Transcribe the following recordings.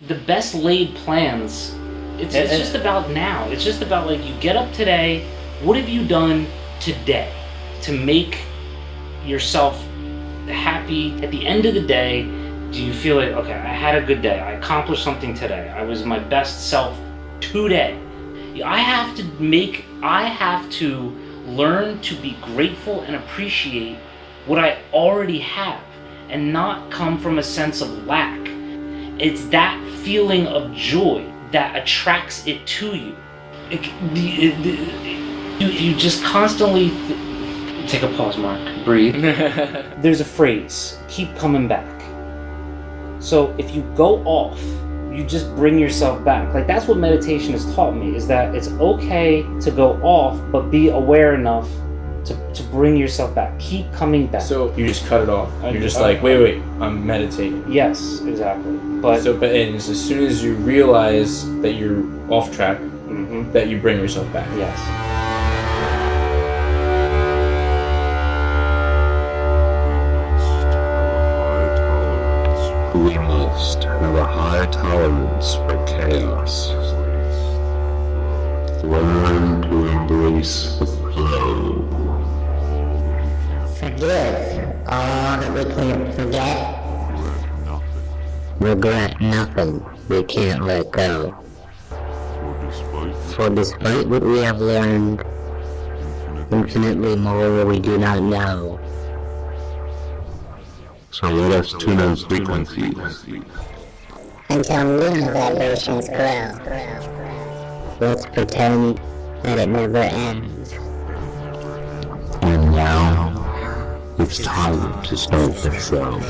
The best laid plans, it's just about now. It's just about, like, you get up today, what have you done today to make yourself happy? At the end of the day, do you feel like, okay, I had a good day, I accomplished something today, I was my best self today? I have to learn to be grateful and appreciate what I already have and not come from a sense of lack. It's that feeling of joy that attracts it to you. You just constantly take a pause, Mark. Breathe. There's a phrase, keep coming back. So if you go off, you just bring yourself back. Like, that's what meditation has taught me, is that it's okay to go off, but be aware enough to bring yourself back. Keep coming back. So you just cut it off. You're just like, wait, I'm meditating. Yes, exactly. But as soon as you realize that you're off track, that you bring yourself back. Yes. We must have a high tolerance for chaos. Learn to embrace the flow. Forgive all that we can't forget. Regret nothing we can't let go. For despite what we have learned, infinitely more we do not know. So let us tune in frequencies until new vibrations grow. Let's pretend that it never ends. And now, it's time to start the show.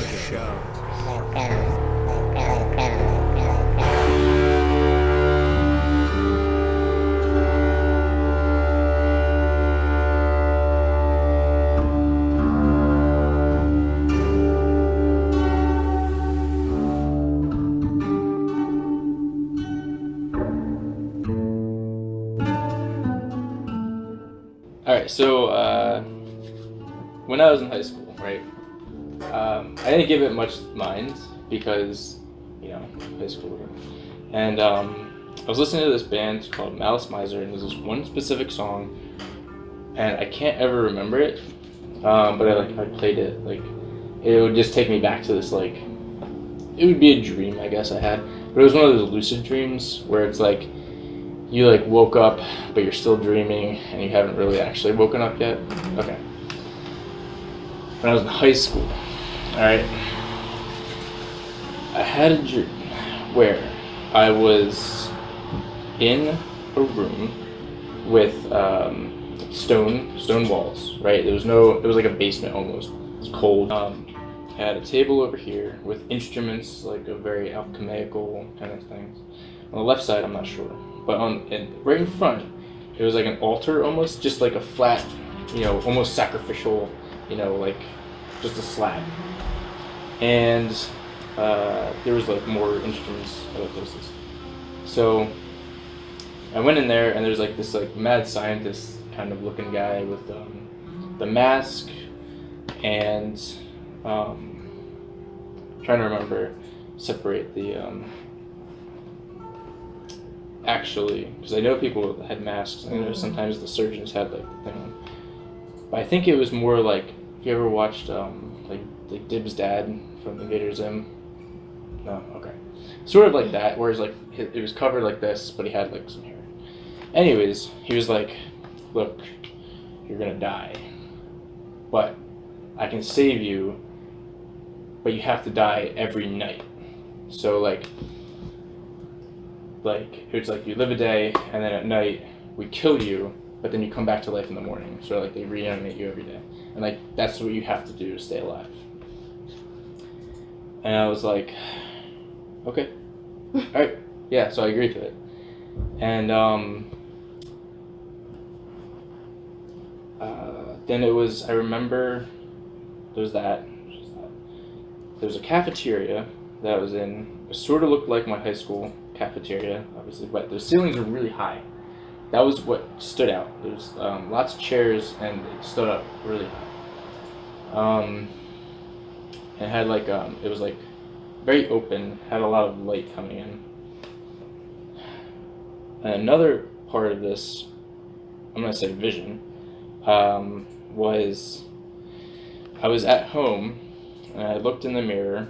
Alright, so when I was in high school, right, I didn't give it much mind because, high school. And I was listening to this band called Malice Miser, and there's this one specific song, and I can't ever remember it, but I played it, like, it would just take me back to this, like, it would be a dream, I guess I had, but it was one of those lucid dreams where it's like, you like woke up, but you're still dreaming, and you haven't really actually woken up yet. Okay. When I was in high school, alright, I had a dream where I was in a room with stone walls, right? It was like a basement almost. It was cold. I had a table over here with instruments, like a very alchemical kind of things. On the left side, I'm not sure. But right in front, it was like an altar almost, just like a flat, almost sacrificial, like just a slab. And there was like more instruments other places. So I went in there, and there's like this like mad scientist kind of looking guy with the mask, and trying to separate the actually, because I know people that had masks, and I know sometimes the surgeons had like the thing on. But I think it was more like, if you ever watched like Dib's dad from Invader Zim? No? Okay. Sort of like that, whereas like it was covered like this, but he had like some hair. Anyways, he was like, look, you're gonna die, but I can save you, but you have to die every night. So like it's like you live a day, and then at night we kill you, but then you come back to life in the morning. So like they reanimate you every day, and like that's what you have to do to stay alive. And I was like, okay, all right, yeah. So I agreed to it, and then it was, I remember there's that. There's a cafeteria that was in. It sort of looked like my high school cafeteria, obviously, but the ceilings are really high. That was what stood out. There's lots of chairs, and it stood up really high. It had like it was like very open, had a lot of light coming in. And another part of this, I'm going to say vision, was I was at home and I looked in the mirror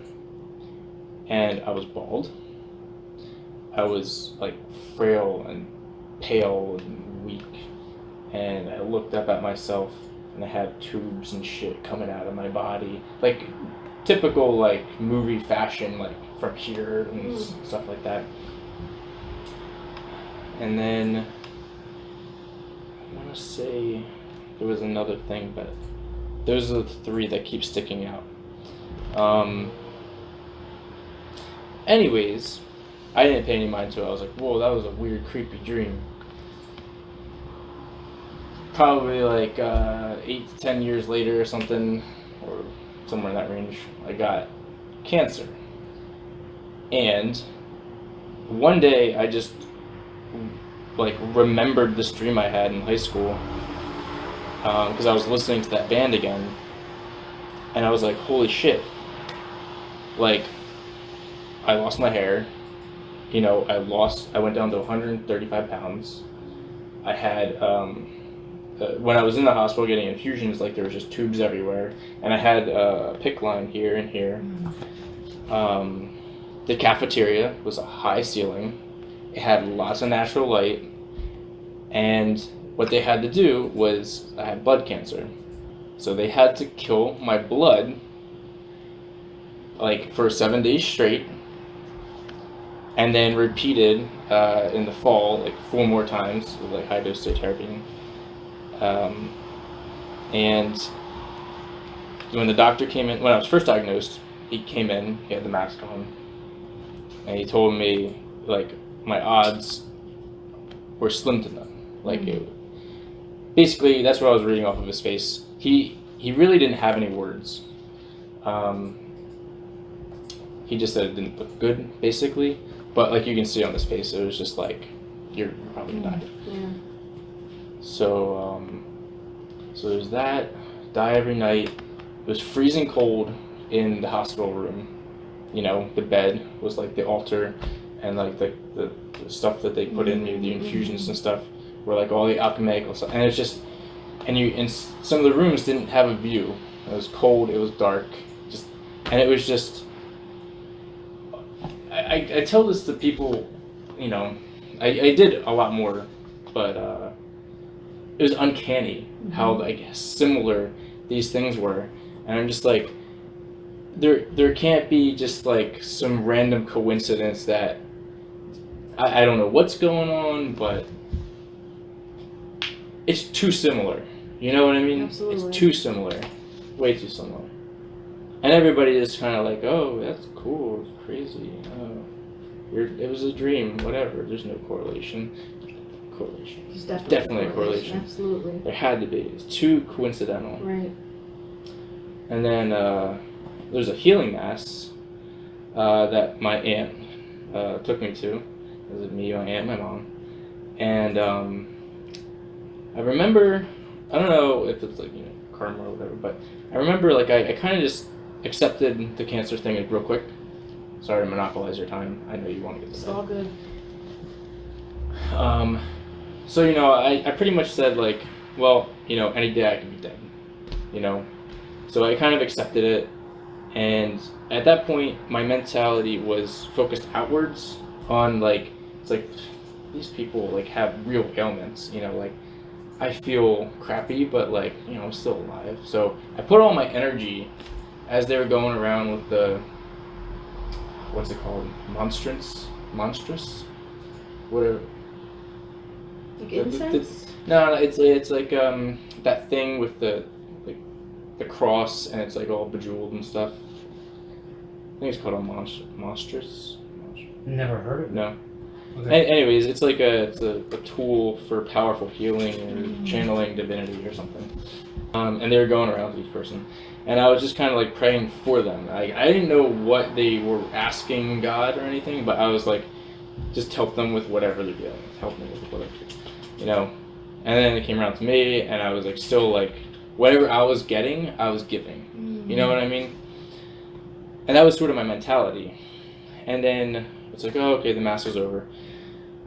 and I was bald. I was like frail and pale and weak, and I looked up at myself and I had tubes and shit coming out of my body, like typical like movie fashion, like from here and stuff like that. And then I want to say there was another thing, but those are the three that keep sticking out. Anyways, I didn't pay any mind to it. I was like, whoa, that was a weird, creepy dream. Probably like 8 to 10 years later or something, or somewhere in that range, I got cancer. And one day I just like remembered this dream I had in high school, because I was listening to that band again, and I was like, holy shit, like I lost my hair, you know, I went down to 135 pounds. I had when I was in the hospital getting infusions, like there was just tubes everywhere, and I had a PICC line here and here. The cafeteria was a high ceiling. It had lots of natural light, and what they had to do was, I had blood cancer, so they had to kill my blood like for 7 days straight, and then repeated in the fall like 4 more times with like high dose therapy. And when the doctor came in, when I was first diagnosed, he came in, he had the mask on, and he told me like my odds were slim to none. Like basically that's what I was reading off of his face. He really didn't have any words. He just said it didn't look good, basically. But like you can see on his face, it was just like, you're probably gonna die. Yeah. So there's that. Die every night. It was freezing cold in the hospital room. You know, the bed was like the altar, and like the stuff that they put in you, the infusions and stuff, were like all the alchemical stuff. And it's just, and some of the rooms didn't have a view. It was cold. It was dark. And it was just. I tell this to people, you know, I did a lot more, but it was uncanny how like similar these things were, and I'm just like, there can't be just like some random coincidence that I don't know what's going on, but it's too similar. You know what I mean? Absolutely. It's too similar, way too similar. And everybody is kind of like, oh, that's cool, it's crazy. Oh, it was a dream, whatever. There's no correlation. There's definitely a correlation. Absolutely. There had to be. It's too coincidental. Right. And then there's a healing mass that my aunt took me to. It was me, my aunt, my mom. And I remember, I don't know if it's like, you know, karma or whatever, but I remember like I kind of just accepted the cancer thing like real quick. Sorry to monopolize your time. I know you want to get to It's bed. all good. So, you know, I pretty much said like, well, you know, any day I could be dead, you know. So I kind of accepted it, and at that point my mentality was focused outwards on like, it's like these people like have real ailments, you know, like I feel crappy, but like, you know, I'm still alive. So I put all my energy as they were going around with the, what's it called? Monstrous? Whatever. Like incense? No, it's like that thing with the cross, and it's like all bejeweled and stuff. I think it's called a monstrous. Never heard of it. No. Okay. Anyways, it's like a tool for powerful healing and channeling divinity or something. And they were going around with each person, and I was just kind of like praying for them. I didn't know what they were asking God or anything, but I was like, just help them with whatever they're dealing with. Help me with whatever, you know. And then it came around to me, and I was like, still like, whatever I was getting, I was giving. You know what I mean? And that was sort of my mentality. And then it's like, oh, okay, the mass was over.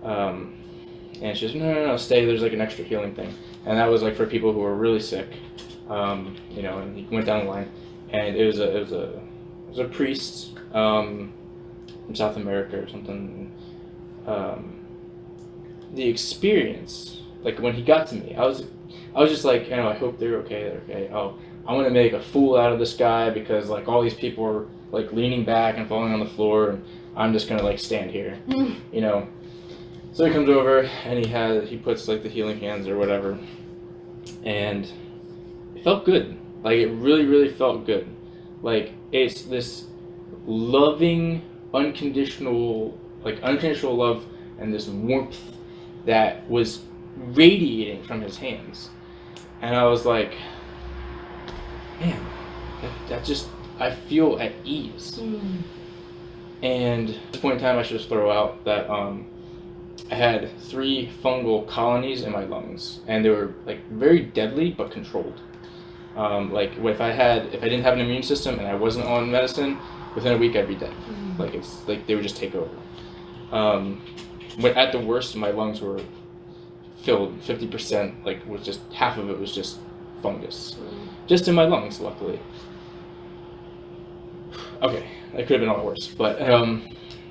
And she's no, stay. There's like an extra healing thing, and that was like for people who were really sick, you know. And he went down the line, and it was a priest from South America or something. The experience, like when he got to me, I was just like, you know, I hope they're okay. Oh, I'm gonna make a fool out of this guy because like all these people are like leaning back and falling on the floor, and I'm just gonna like stand here, you know. So he comes over and he puts like the healing hands or whatever, and it felt good. Like it really felt good. Like it's this loving, unconditional love and this warmth that was radiating from his hands. And I was like, man, that just, I feel at ease. And at this point in time, I should just throw out that I had 3 fungal colonies in my lungs, and they were like very deadly but controlled. Like if I didn't have an immune system and I wasn't on medicine, within a week I'd be dead. Like it's like they would just take over. But at the worst, my lungs were filled 50%. Like was just half of it was just fungus, just in my lungs. Luckily. Okay, that could have been a lot worse. But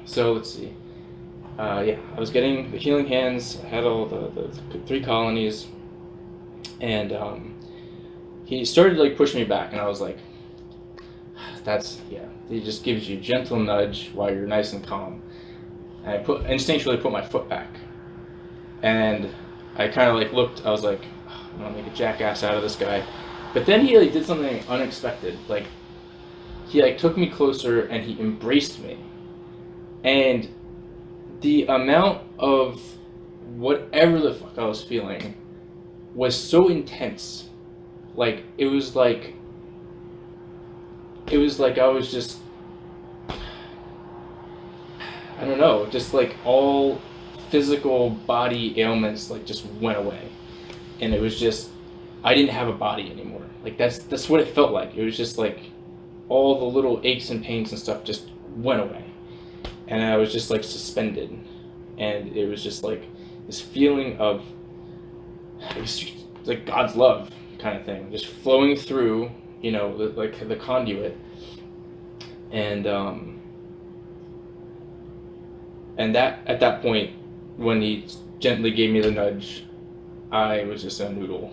so let's see. Yeah, I was getting the healing hands. I had all the 3 colonies, and he started like pushing me back, and I was like, he just gives you a gentle nudge while you're nice and calm. And I instinctually put my foot back, and I kind of like looked. I was like, I'm gonna make a jackass out of this guy, but then he like did something unexpected. Like he like took me closer and he embraced me, and the amount of whatever the fuck I was feeling was so intense. Like it was like I was just, I don't know, just like all physical body ailments like just went away, and it was just, I didn't have a body anymore. Like that's what it felt like. It was just like all the little aches and pains and stuff just went away, and I was just like suspended, and it was just like this feeling of like God's love kind of thing just flowing through, you know, like the conduit. And that at that point, when he gently gave me the nudge, I was just a noodle,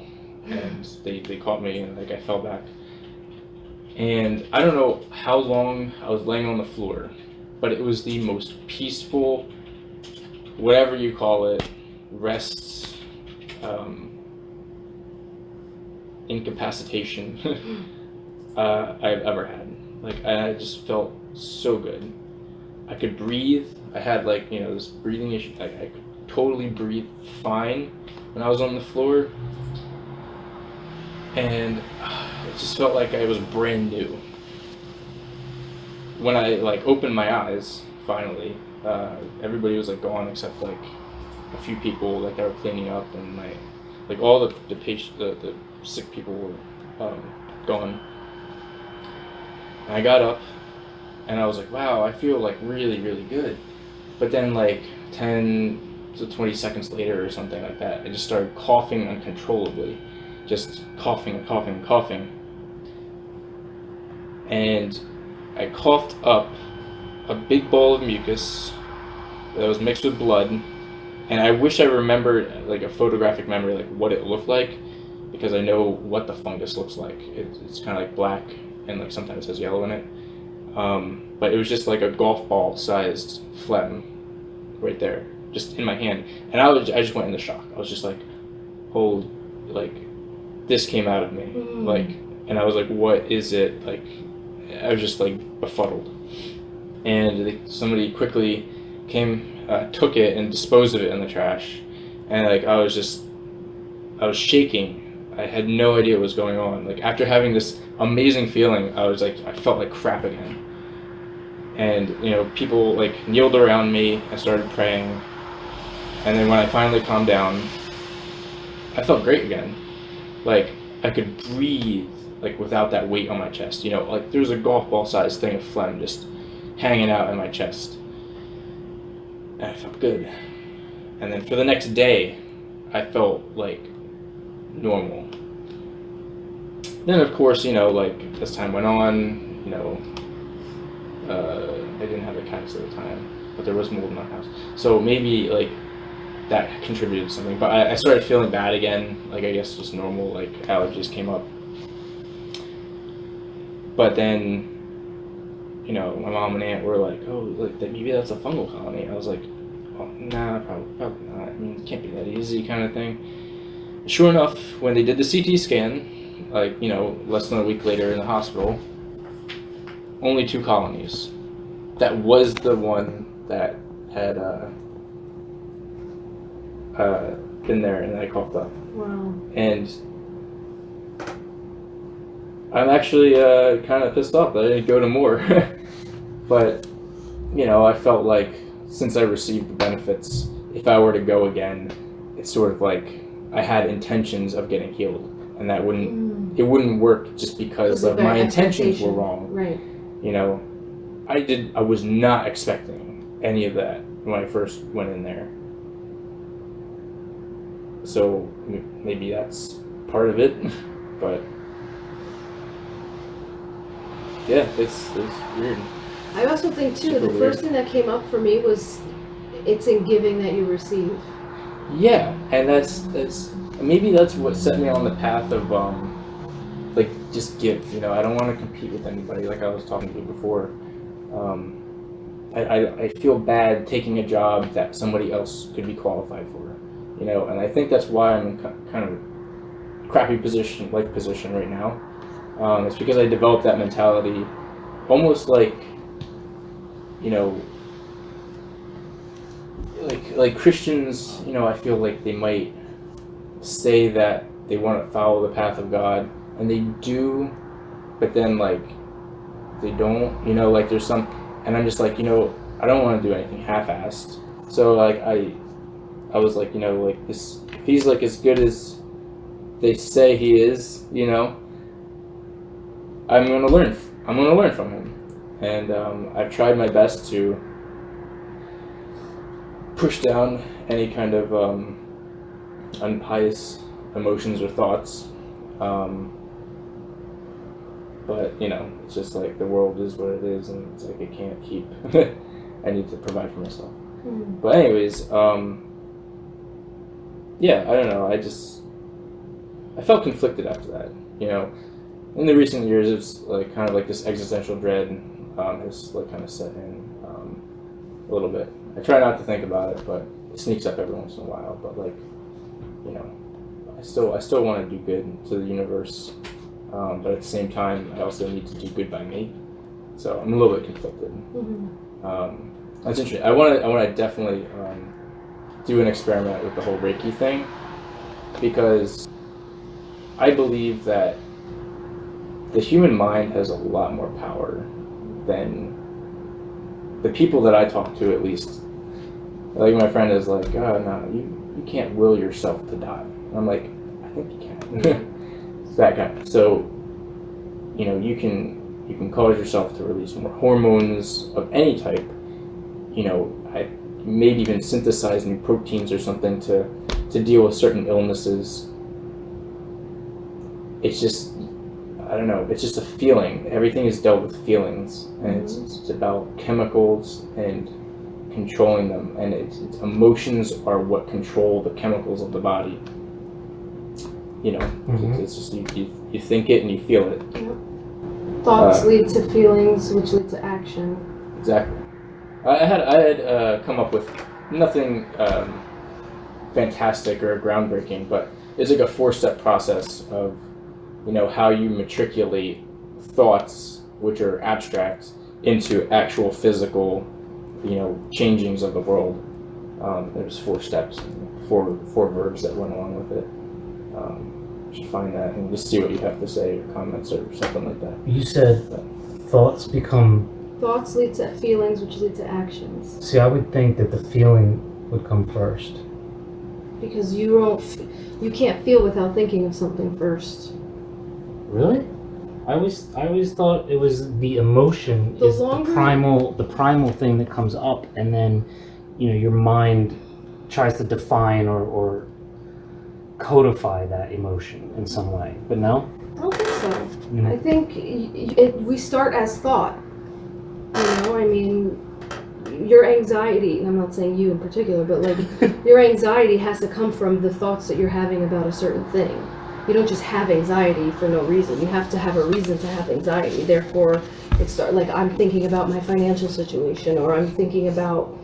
and they caught me, and like I fell back. And I don't know how long I was laying on the floor, but it was the most peaceful, whatever you call it, rest, incapacitation I've ever had. Like I just felt so good. I could breathe. I had like, you know, this breathing issue. Like I could totally breathe fine when I was on the floor, and it just felt like I was brand new. When I like opened my eyes finally, everybody was like gone except like a few people like that were cleaning up, and like all the patient, the sick people were gone. And I got up, and I was like, wow, I feel like really good. But then like 10 to 20 seconds later or something like that, I just started coughing uncontrollably, just coughing. And I coughed up a big bowl of mucus that was mixed with blood, and I wish I remembered like a photographic memory, like what it looked like, because I know what the fungus looks like. It's kind of like black, and like sometimes it has yellow in it. But it was just like a golf ball sized phlegm right there, just in my hand. And I just went into shock. I was just like, holy, like this came out of me. Like, and I was like, what is it? Like, I was just like befuddled. And somebody quickly came, took it and disposed of it in the trash. And like, I was shaking. I had no idea what was going on. Like after having this amazing feeling, I felt like crap again. And you know, people like kneeled around me and started praying. And then when I finally calmed down, I felt great again. Like I could breathe like without that weight on my chest. You know, like there was a golf ball sized thing of phlegm just hanging out in my chest. and I felt good. And then for the next day, I felt like normal. Then of course, you know, like as time went on, you know, I didn't have the cats at the time, but there was mold in my house. So maybe like that contributed to something. But I started feeling bad again, like I guess just normal, like allergies came up. But then, you know, my mom and aunt were like, oh, like maybe that's a fungal colony. I was like, oh, nah, probably not. I mean, it can't be that easy kind of thing. Sure enough, when they did the CT scan, like, you know, less than a week later in the hospital, only 2 colonies. That was the one that had been there and I coughed up. Wow. And I'm actually kind of pissed off that I didn't go to more. But, you know, I felt like since I received the benefits, if I were to go again, it's sort of like I had intentions of getting healed. And that it wouldn't work just because of my intentions were wrong. Right. You know, I was not expecting any of that when I first went in there. So maybe that's part of it, but yeah, it's weird. I also think too, Super the weird. first thing that came up for me was it's in giving that you receive. Yeah, and that's maybe that's what set me on the path of like just give. You know, I don't want to compete with anybody, like I was talking to you before. I feel bad taking a job that somebody else could be qualified for. You know, and I think that's why I'm in kind of crappy position right now. It's because I developed that mentality, almost like, you know, like Christians. You know, I feel like they might say that they want to follow the path of God, and they do, but then like they don't. You know, like there's some, and I'm just like, you know, I don't want to do anything half-assed. So like I was like, you know, like this, if he's like as good as they say he is, you know, I'm gonna learn from him, and I've tried my best to push down any kind of unpious emotions or thoughts, but you know, it's just like the world is what it is, and it's like I can't keep. I need to provide for myself. But anyways, yeah, I don't know. I felt conflicted after that. You know, in the recent years, it's like kind of like this existential dread has like kind of set in a little bit. I try not to think about it, but it sneaks up every once in a while. But like, you know, I still want to do good to the universe, but at the same time, I also need to do good by me. So I'm a little bit conflicted. That's interesting. I want to definitely do an experiment with the whole Reiki thing, because I believe that the human mind has a lot more power than the people that I talk to, at least. Like my friend is like, oh no, you can't will yourself to die. And I'm like, I think you can. It's that kind. So, you know, you can cause yourself to release more hormones of any type. You know, maybe even synthesize new proteins or something to deal with certain illnesses. It's just, I don't know, it's just a feeling. Everything is dealt with feelings, and it's about chemicals and controlling them, and it's emotions are what control the chemicals of the body. You know, it's just you think it and you feel it. Yep. Thoughts lead to feelings, which lead to action. Exactly. I had come up with nothing fantastic or groundbreaking, but it's like a 4-step process of, you know, how you matriculate thoughts, which are abstract, into actual physical, you know, changings of the world. There's 4 steps, 4 verbs that went along with it. You should find that and just see what you have to say, or comments or something like that. You said thoughts lead to feelings, which lead to actions. See, I would think that the feeling would come first. Because you can't feel without thinking of something first. Really? I always thought it was the emotion the primal thing that comes up, and then your mind tries to define or codify that emotion in some way. But no? I don't think so. Mm. I think we start as thought. I mean, your anxiety, and I'm not saying you in particular, but like your anxiety has to come from the thoughts that you're having about a certain thing. You don't just have anxiety for no reason. You have to have a reason to have anxiety. Therefore, like I'm thinking about my financial situation, or I'm thinking about,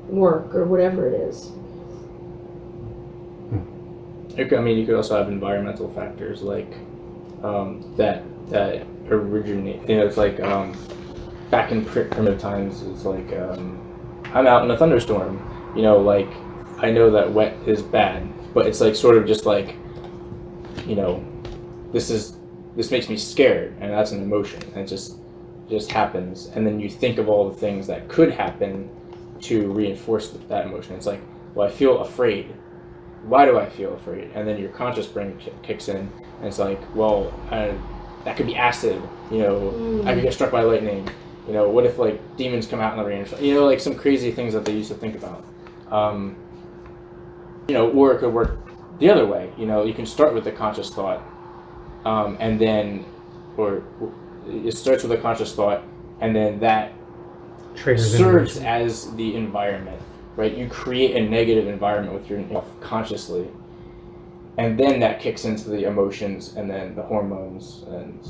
work or whatever it is. I mean, you could also have environmental factors like that originate. It's like back in primitive times. It's like I'm out in a thunderstorm. Like I know that wet is bad, but it's like sort of just like this makes me scared, and that's an emotion, and it just happens, and then you think of all the things that could happen to reinforce that emotion. It's like, well, I feel afraid. Why do I feel afraid? And then your conscious brain kicks in, and it's like, well, that could be acid. I could get struck by lightning. What if like demons come out in the rain? Like some crazy things that they used to think about. Or it could work the other way. You can start with the conscious thought, and then, or it starts with a conscious thought, and then that serves as the environment. Right, you create a negative environment with yourself consciously, and then that kicks into the emotions, and then the hormones, and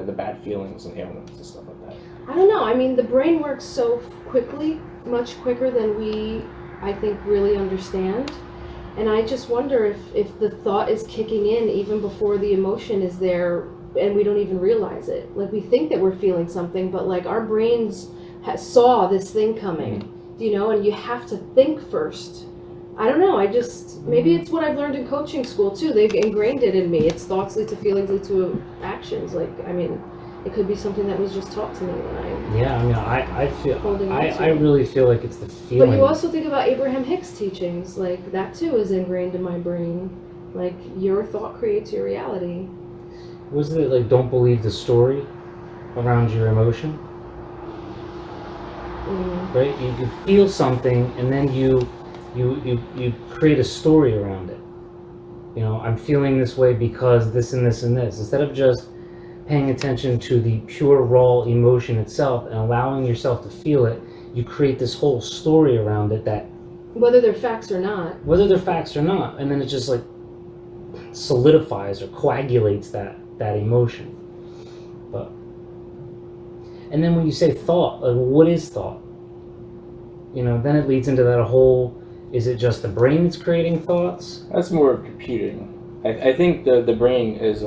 the bad feelings and ailments and stuff like that. I don't know. I mean, the brain works so quickly, much quicker than we, I think, really understand. And I just wonder if the thought is kicking in even before the emotion is there, and we don't even realize it. Like we think that we're feeling something, but like our brains saw this thing coming. Mm-hmm. And you have to think first. I don't know, maybe it's what I've learned in coaching school too. They've ingrained it in me. It's thoughts lead to feelings, lead to actions. Like, I mean, it could be something that was just taught to me when I... Yeah, I mean, I really feel like it's the feeling. But you also think about Abraham Hicks' teachings. Like, that too is ingrained in my brain. Like, your thought creates your reality. Wasn't it like, don't believe the story around your emotion? Right, you feel something, and then you create a story around it. I'm feeling this way because this and this and this. Instead of just paying attention to the pure raw emotion itself and allowing yourself to feel it, you create this whole story around it that, whether they're facts or not, and then it just like solidifies or coagulates that emotion. And then when you say thought, like, what is thought? Then it leads into that whole, is it just the brain that's creating thoughts? That's more of computing. I think the brain is,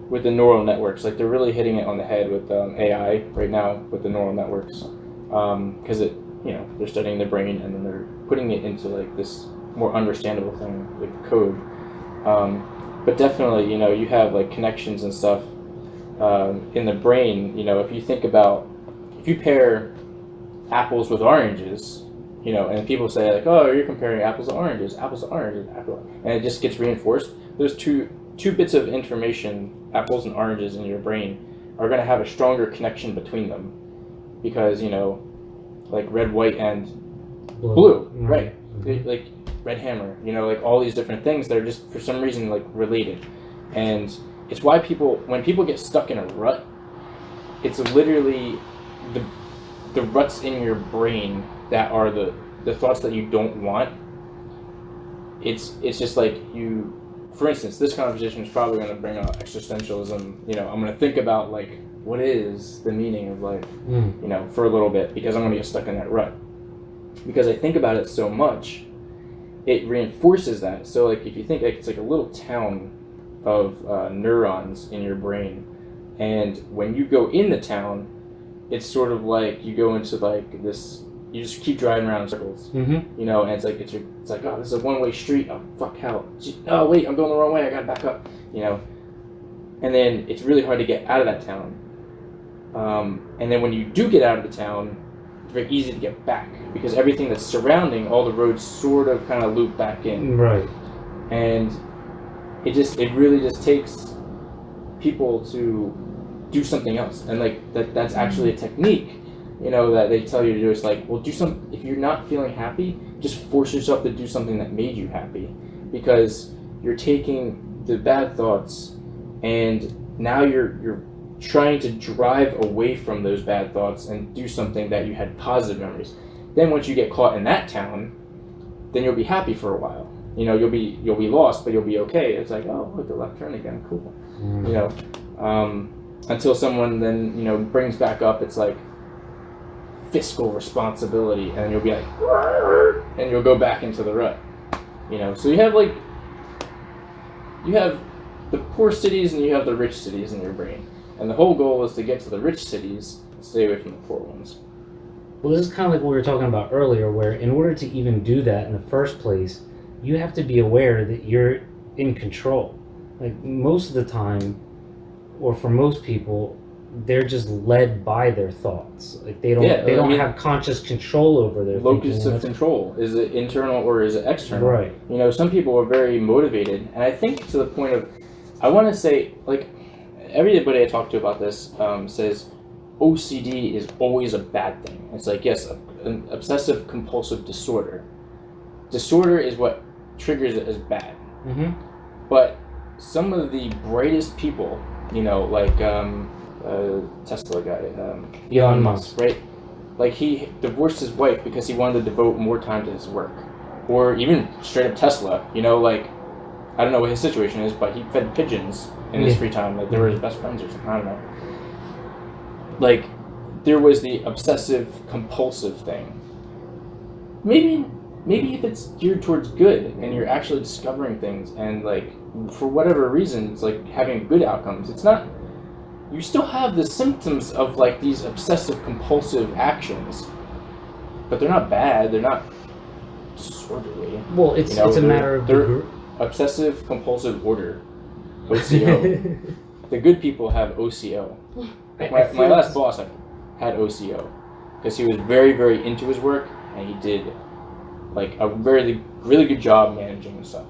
with the neural networks, like they're really hitting it on the head with AI right now with the neural networks. Because they're studying the brain, and then they're putting it into like this more understandable thing, like code. But definitely, you have like connections and stuff in the brain. If you pair apples with oranges, and people say like, oh, you're comparing apples to oranges, and it just gets reinforced. There's two bits of information, apples and oranges, in your brain are going to have a stronger connection between them, because like red, white, and blue. Mm-hmm. Right? Mm-hmm. Like red hammer, like all these different things that are just for some reason like related. And it's why when people get stuck in a rut, it's literally the ruts in your brain that are the thoughts that you don't want. It's just like you, for instance, this conversation is probably going to bring up existentialism. I'm going to think about like, what is the meaning of life, for a little bit, because I'm going to get stuck in that rut. Because I think about it so much, it reinforces that. So like, if you think like it's like a little town of neurons in your brain, and when you go in the town, it's sort of like you go into like this, you just keep driving around in circles, and it's like, oh, this is a one-way street, oh fuck, hell, oh wait, I'm going the wrong way, I gotta back up, and then it's really hard to get out of that town, and then when you do get out of the town, it's very easy to get back, because everything that's surrounding all the roads sort of kind of loop back in, right? And it really just takes people to do something else, and like that's actually a technique you know, that they tell you to do. It's like, well, do some. If you're not feeling happy, just force yourself to do something that made you happy, because you're taking the bad thoughts, and now you're trying to drive away from those bad thoughts and do something that you had positive memories. Then once you get caught in that town, then you'll be happy for a while. You know, you'll be lost, but you'll be okay. It's like, oh, look, the left turn again, cool. You know, until someone then, you know, brings back up, it's like fiscal responsibility, and you'll be like, and you'll go back into the rut. You know, so you have the poor cities and you have the rich cities in your brain, and the whole goal is to get to the rich cities and stay away from the poor ones. Well, this is kind of like what we were talking about earlier, where in order to even do that in the first place, you have to be aware that you're in control. Like most of the time, or for most people, they're just led by their thoughts. Like they don't have conscious control over their locus of control. Is it internal or is it external? Right. You know, some people are very motivated, and I think to the point of, I want to say, like, everybody I talk to about this says OCD is always a bad thing. It's like, yes, an obsessive compulsive disorder. Disorder is what triggers it as bad. Mm-hmm. But some of the brightest people, you know, like Tesla guy, Elon Musk, right? Like, he divorced his wife because he wanted to devote more time to his work. Or even straight up Tesla, you know, like, I don't know what his situation is, but he fed pigeons in his free time. Like, they were his best friends or something, I don't know. Like, there was the obsessive compulsive thing. Maybe if it's geared towards good and you're actually discovering things and, like, for whatever reasons, like, having good outcomes, it's not, you still have the symptoms of, like, these obsessive compulsive actions, but they're not bad, they're not disorderly. Well, it's a matter of they're obsessive compulsive order, OCO. The good people have OCO. My last boss had OCO because he was very, very into his work, and he did, like, a really, really good job managing the stuff.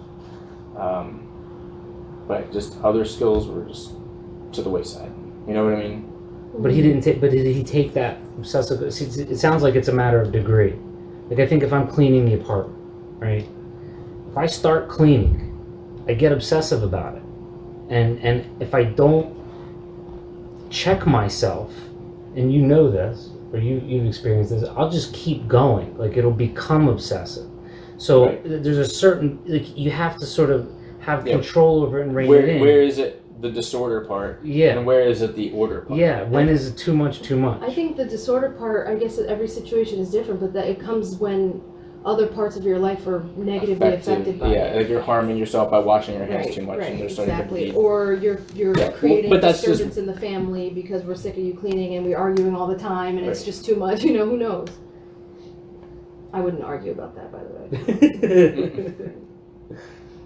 But just other skills were just to the wayside. You know what I mean? But he didn't take. But did he take that obsessive? It sounds like it's a matter of degree. Like, I think if I'm cleaning the apartment, right? If I start cleaning, I get obsessive about it, and if I don't check myself, and you know this, or you've experienced this, I'll just keep going. Like, it'll become obsessive. So right. There's a certain, like, you have to sort of have control over it and rein it in. Where is it the disorder part? Yeah. And where is it the order part? Yeah. When is it too much? I think the disorder part, I guess every situation is different, but that it comes when other parts of your life are negatively affected by it. Yeah, like you're harming yourself by washing your hands too much, and they're starting to bleed. Or you're creating disturbance in the family because we're sick of you cleaning and we're arguing all the time and it's just too much. You know, who knows? I wouldn't argue about that, by the way.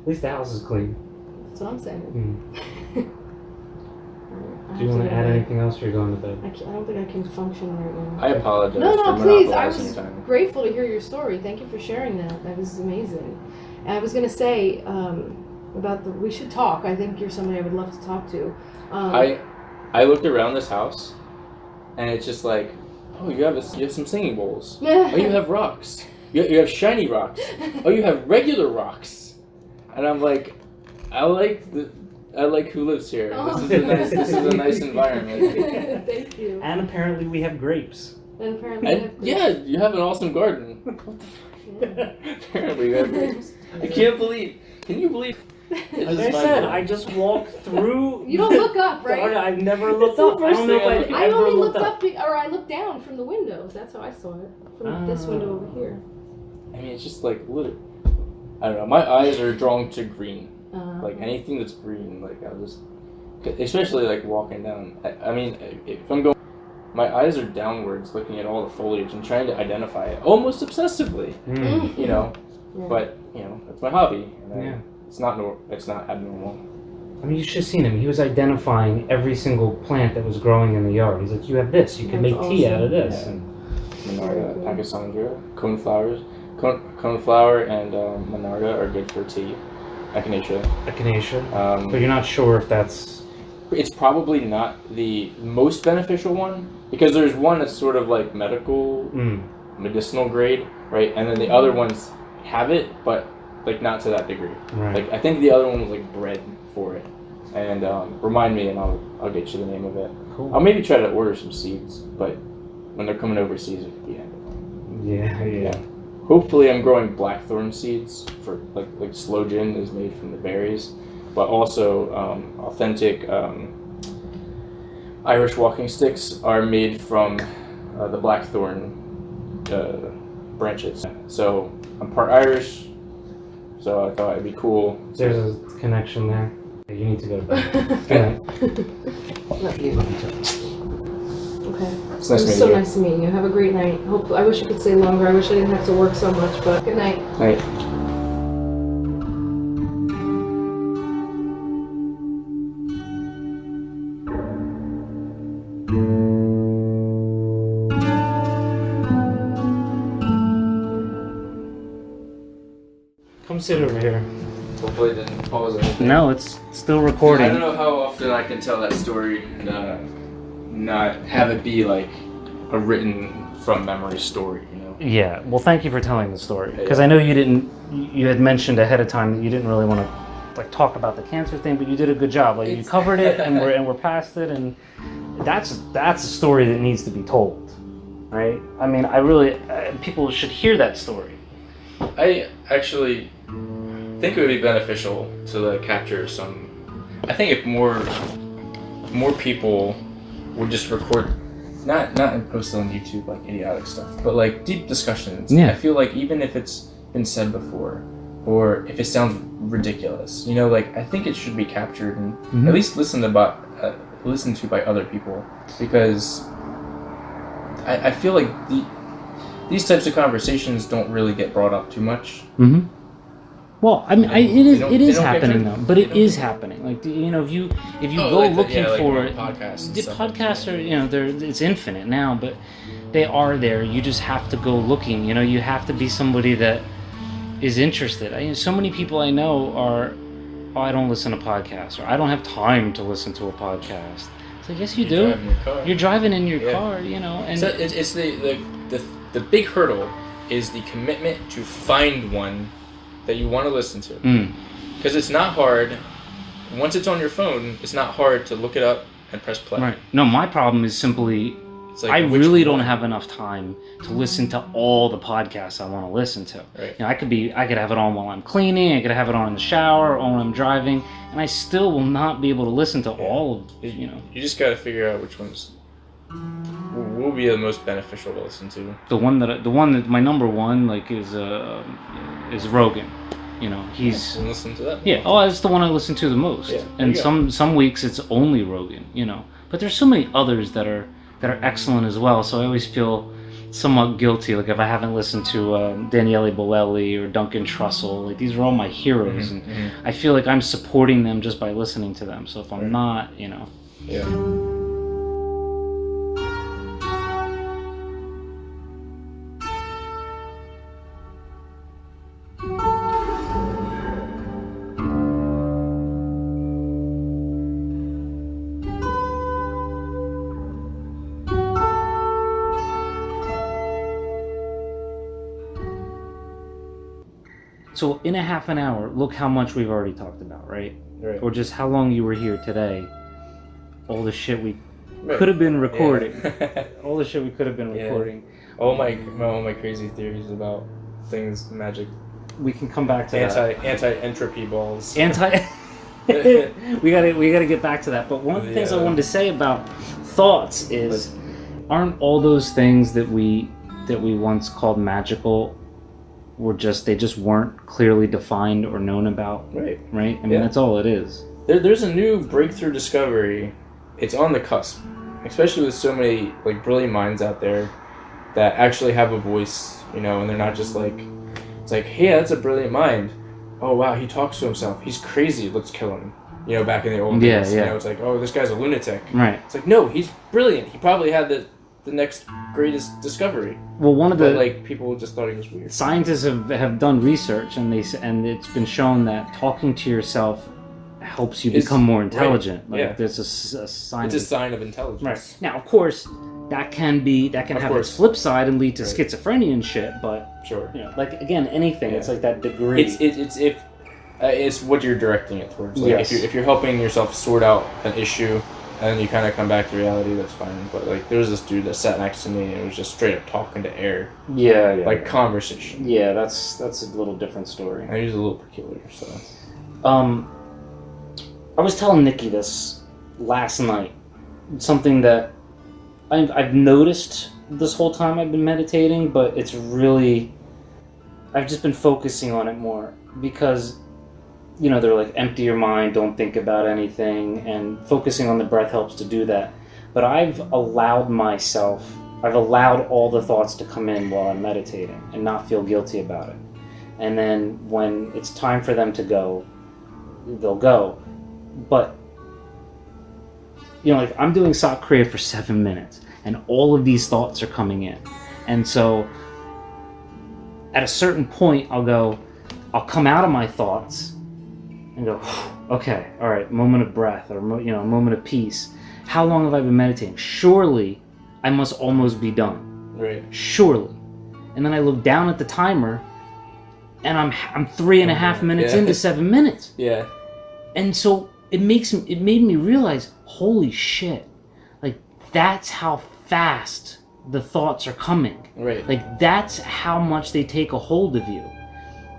At least the house is clean. That's what I'm saying. Do you want to add anything else, or you're going to bed? I don't think I can function right now. I apologize. No, please. I was grateful to hear your story. Thank you for sharing that. That was amazing. And I was going to say we should talk. I think you're somebody I would love to talk to. I looked around this house, and it's just like, oh, you have some singing bowls. Oh, you have rocks. You have shiny rocks. Oh, you have regular rocks. And I'm like, I like who lives here. Oh. This is a nice environment. Thank you. And apparently we have grapes. Yeah, you have an awesome garden. What the fuck? Yeah. Apparently you have grapes. Can you believe? As I said, I just walked through. You don't look up, right? I've never looked up. I don't know if I only looked up, or I looked down from the windows. That's how I saw it. From this window over here. I mean, it's just like, literally, I don't know. My eyes are drawn to green. Like anything that's green, like I'll just, especially like walking down. I mean, if I'm going, my eyes are downwards, looking at all the foliage and trying to identify it, almost obsessively. You know, but you know, that's my hobby. And it's not abnormal. I mean, you should have seen him. He was identifying every single plant that was growing in the yard. He's like, you have this. You can make tea out of this. Yeah. Monarda, Pachysandra, coneflower, and Monarda are good for tea. Echinacea. But you're not sure if that's it's probably not the most beneficial one, because there's one that's sort of like medicinal grade, right? And then the other ones have it, but like not to that degree. Right. Like I think the other one was like bred for it. And remind me, and I'll get you the name of it. Cool. I'll maybe try to order some seeds, but when they're coming overseas, it could be handy. Yeah. Hopefully, I'm growing blackthorn seeds for like sloe gin is made from the berries, but also authentic Irish walking sticks are made from the blackthorn branches. So I'm part Irish, so I thought it'd be cool. There's a connection there. You need to go to bed. Good night. Love you. Okay. It's It nice was meeting so you. nice to meet you. Have a great night. I wish I could stay longer. I wish I didn't have to work so much, but good night. Night. Come sit over here. Hopefully it didn't pause anything. No, it's still recording. I don't know how often I can tell that story and not have it be like a written from memory story, you know? Yeah, well, thank you for telling the story, because Yeah. I know you had mentioned ahead of time that you didn't really want to like talk about the cancer thing, but you did a good job. Like you covered it, and we're past it, and that's a story that needs to be told, right? I mean, I really people should hear that story. I actually think it would be beneficial to like capture some. I think if more people would just record, not and post it on YouTube like idiotic stuff, but like deep discussions. Yeah. I feel like even if it's been said before, or if it sounds ridiculous, you know, like I think it should be captured and at least listened to by other people, because I feel like these types of conversations don't really get brought up too much. Mm-hmm. Well, I mean, it is happening though, but it is happening. Like you know, if you go like looking for it, podcasts. the podcasts are, you know, it's infinite now, but they are there. You just have to go looking. You know, you have to be somebody that is interested. So many people I know are, oh, I don't listen to podcasts, or I don't have time to listen to a podcast. It's like, yes, you do. Driving your car. You're driving in your car, you know, and So it's the big hurdle is the commitment to find one that you want to listen to, because it's not hard. Once it's on your phone, it's not hard to look it up and press play. right. No, my problem is simply It's like, I which really don't one? have enough time to listen to all the podcasts I want to listen to. Right. You know, I could have it on while I'm cleaning, I could have it on in the shower, or when I'm driving, and I still will not be able to listen to all of it, you know. You just got to figure out which ones will be the most beneficial to listen to. The one that my number one like is Rogan. You know, he's And listen to that. yeah. Oh, that's the one I listen to the most. Yeah, there And you go. some weeks it's only Rogan. You know, but there's so many others that are excellent as well. So I always feel somewhat guilty. Like if I haven't listened to Daniele Bolelli or Duncan Trussell, like these are all my heroes, and I feel like I'm supporting them just by listening to them. So if I'm not, you know. Yeah. So in a half an hour, look how much we've already talked about, right? Right. Or just how long you were here today. All the shit we Right. could have been recording. Yeah. All the shit we could have been Yeah. recording. all my crazy theories about things, magic, We can come back to that. anti-entropy balls. We gotta get back to that. But one of the things I Yeah. wanted to say about thoughts is, aren't all those things that we once called magical they just weren't clearly defined or known about, Right. right? I mean, Yeah. that's all it is. There's a new breakthrough discovery. It's on the cusp, especially with so many like brilliant minds out there that actually have a voice, you know, and they're not just like, it's like, hey, that's a brilliant mind. Oh wow, he talks to himself. He's crazy. Let's kill him. You know, back in the old Yeah, days. yeah. You know, it's like, oh, this guy's a lunatic. Right. It's like, no, he's brilliant. He probably had the next greatest discovery. Well, one of But the like people just thought he was weird. scientists have done research, and it's been shown that talking to yourself helps you become more intelligent. Right. Like there's a sign. It's a sign of intelligence. Right. Now, of course, that can have its flip side and lead to schizophrenia and shit. But sure, like again, anything. It's like that degree. It's what you're directing it towards. Like Yes. if you're helping yourself sort out an issue, and then you kind of come back to reality, that's fine. But like, there was this dude that sat next to me and it was just straight up talking to air. Yeah. Like conversation. Yeah, that's a little different story. And he was a little peculiar, so. I was telling Nikki this last night. Something that I've noticed this whole time I've been meditating, but it's really, I've just been focusing on it more because, they're like, empty your mind, don't think about anything, and focusing on the breath helps to do that. But I've allowed all the thoughts to come in while I'm meditating and not feel guilty about it. And then when it's time for them to go, they'll go. But, like I'm doing Sat Kriya for 7 minutes and all of these thoughts are coming in. And so at a certain point, I'll come out of my thoughts and go, okay, all right, moment of breath or, moment of peace. How long have I been meditating? Surely I must almost be done. Right. Surely. And then I look down at the timer and I'm 3.5 minutes into 7 minutes. Yeah. And so it made me realize, holy shit, like that's how fast the thoughts are coming. Right. Like that's how much they take a hold of you.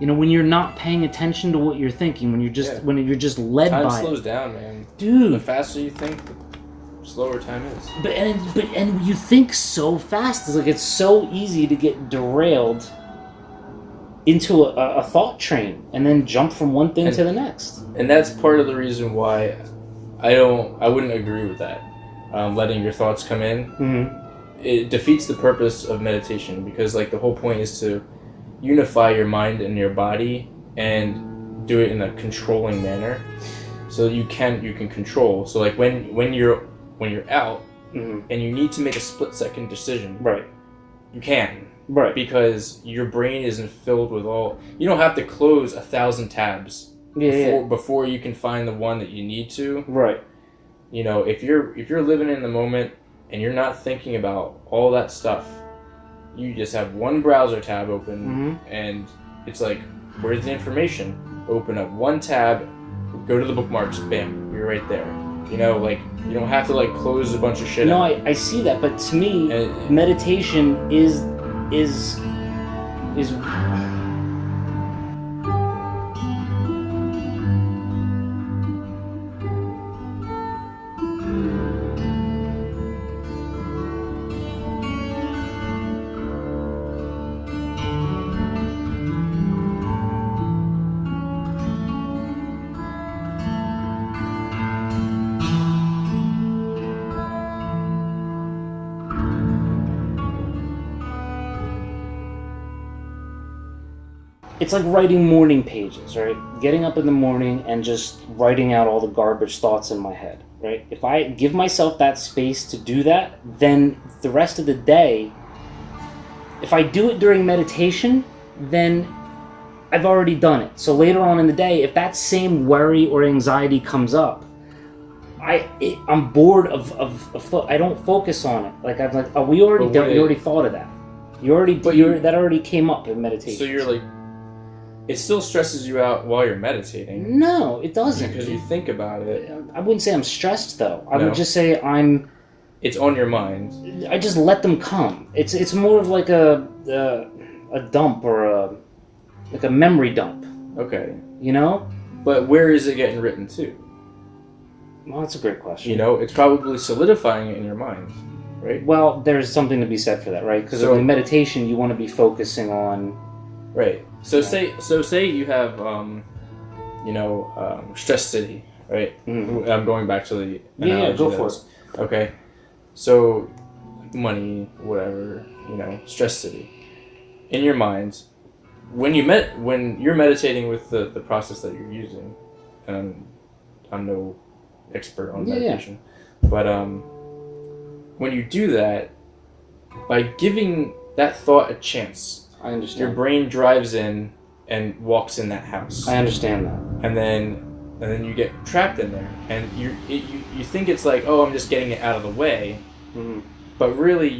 When you're not paying attention to what you're thinking, when you're just led by it. Time slows down, man. Dude. The faster you think, the slower time is. But you think so fast. It's like it's so easy to get derailed into a thought train and then jump from one thing to the next. And that's part of the reason why I wouldn't agree with that. Letting your thoughts come in. Mm-hmm. It defeats the purpose of meditation because like the whole point is to unify your mind and your body and do it in a controlling manner. So you can control. So like when you're out mm-hmm. and you need to make a split-second decision. Right. You can. Right. Because your brain isn't filled with all... You don't have to close 1,000 tabs before you can find the one that you need to. Right. If you're living in the moment and you're not thinking about all that stuff, you just have one browser tab open mm-hmm. and it's like, where's the information? Open up one tab, go to the bookmarks, bam, you're right there. You don't have to close a bunch of shit out. I see that, but to me, meditation is it's like writing morning pages, right? Getting up in the morning and just writing out all the garbage thoughts in my head, right? If I give myself that space to do that, then the rest of the day, if I do it during meditation, then I've already done it. So later on in the day, if that same worry or anxiety comes up, I'm bored of I don't focus on it. Like I'm like, oh, we already thought of that. That already came up in meditation. So you're like, it still stresses you out while you're meditating. No, it doesn't. Because you think about it. I wouldn't say I'm stressed though. I would just say I'm. It's on your mind. I just let them come. It's more of like a dump or a memory dump. Okay. But where is it getting written to? Well, that's a great question. It's probably solidifying it in your mind, right? Well, there's something to be said for that, right? Because in meditation, you want to be focusing on. Right. So say you have Stress City, right? Mm-hmm. I'm going back to the analogy. Yeah, go for it. Okay. So money, whatever, Stress City. In your mind, when you're meditating with the process that you're using, and I'm no expert on meditation, but when you do that, by giving that thought a chance, I understand. Your brain drives in and walks in that house. I understand that. And then and then you get trapped in there, and you think it's like, oh, I'm just getting it out of the way, but really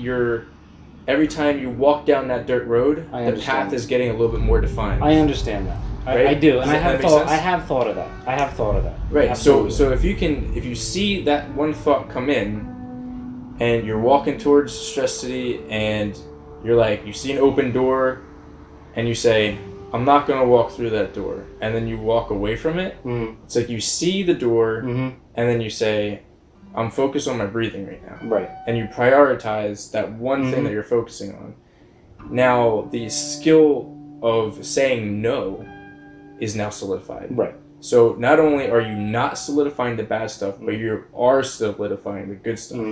every time you walk down that dirt road, the path is getting a little bit more defined. I understand that. Right? I do, and I have thought of that. Right. Absolutely. So if you see that one thought come in, and you're walking towards Stress City, and you're like, you see an open door, and you say, I'm not going to walk through that door, and then you walk away from it. It's like you see the door, and then you say, I'm focused on my breathing right now. Right. And you prioritize that one thing that you're focusing on. Now, the skill of saying no is now solidified. Right. So not only are you not solidifying the bad stuff, but you are solidifying the good stuff.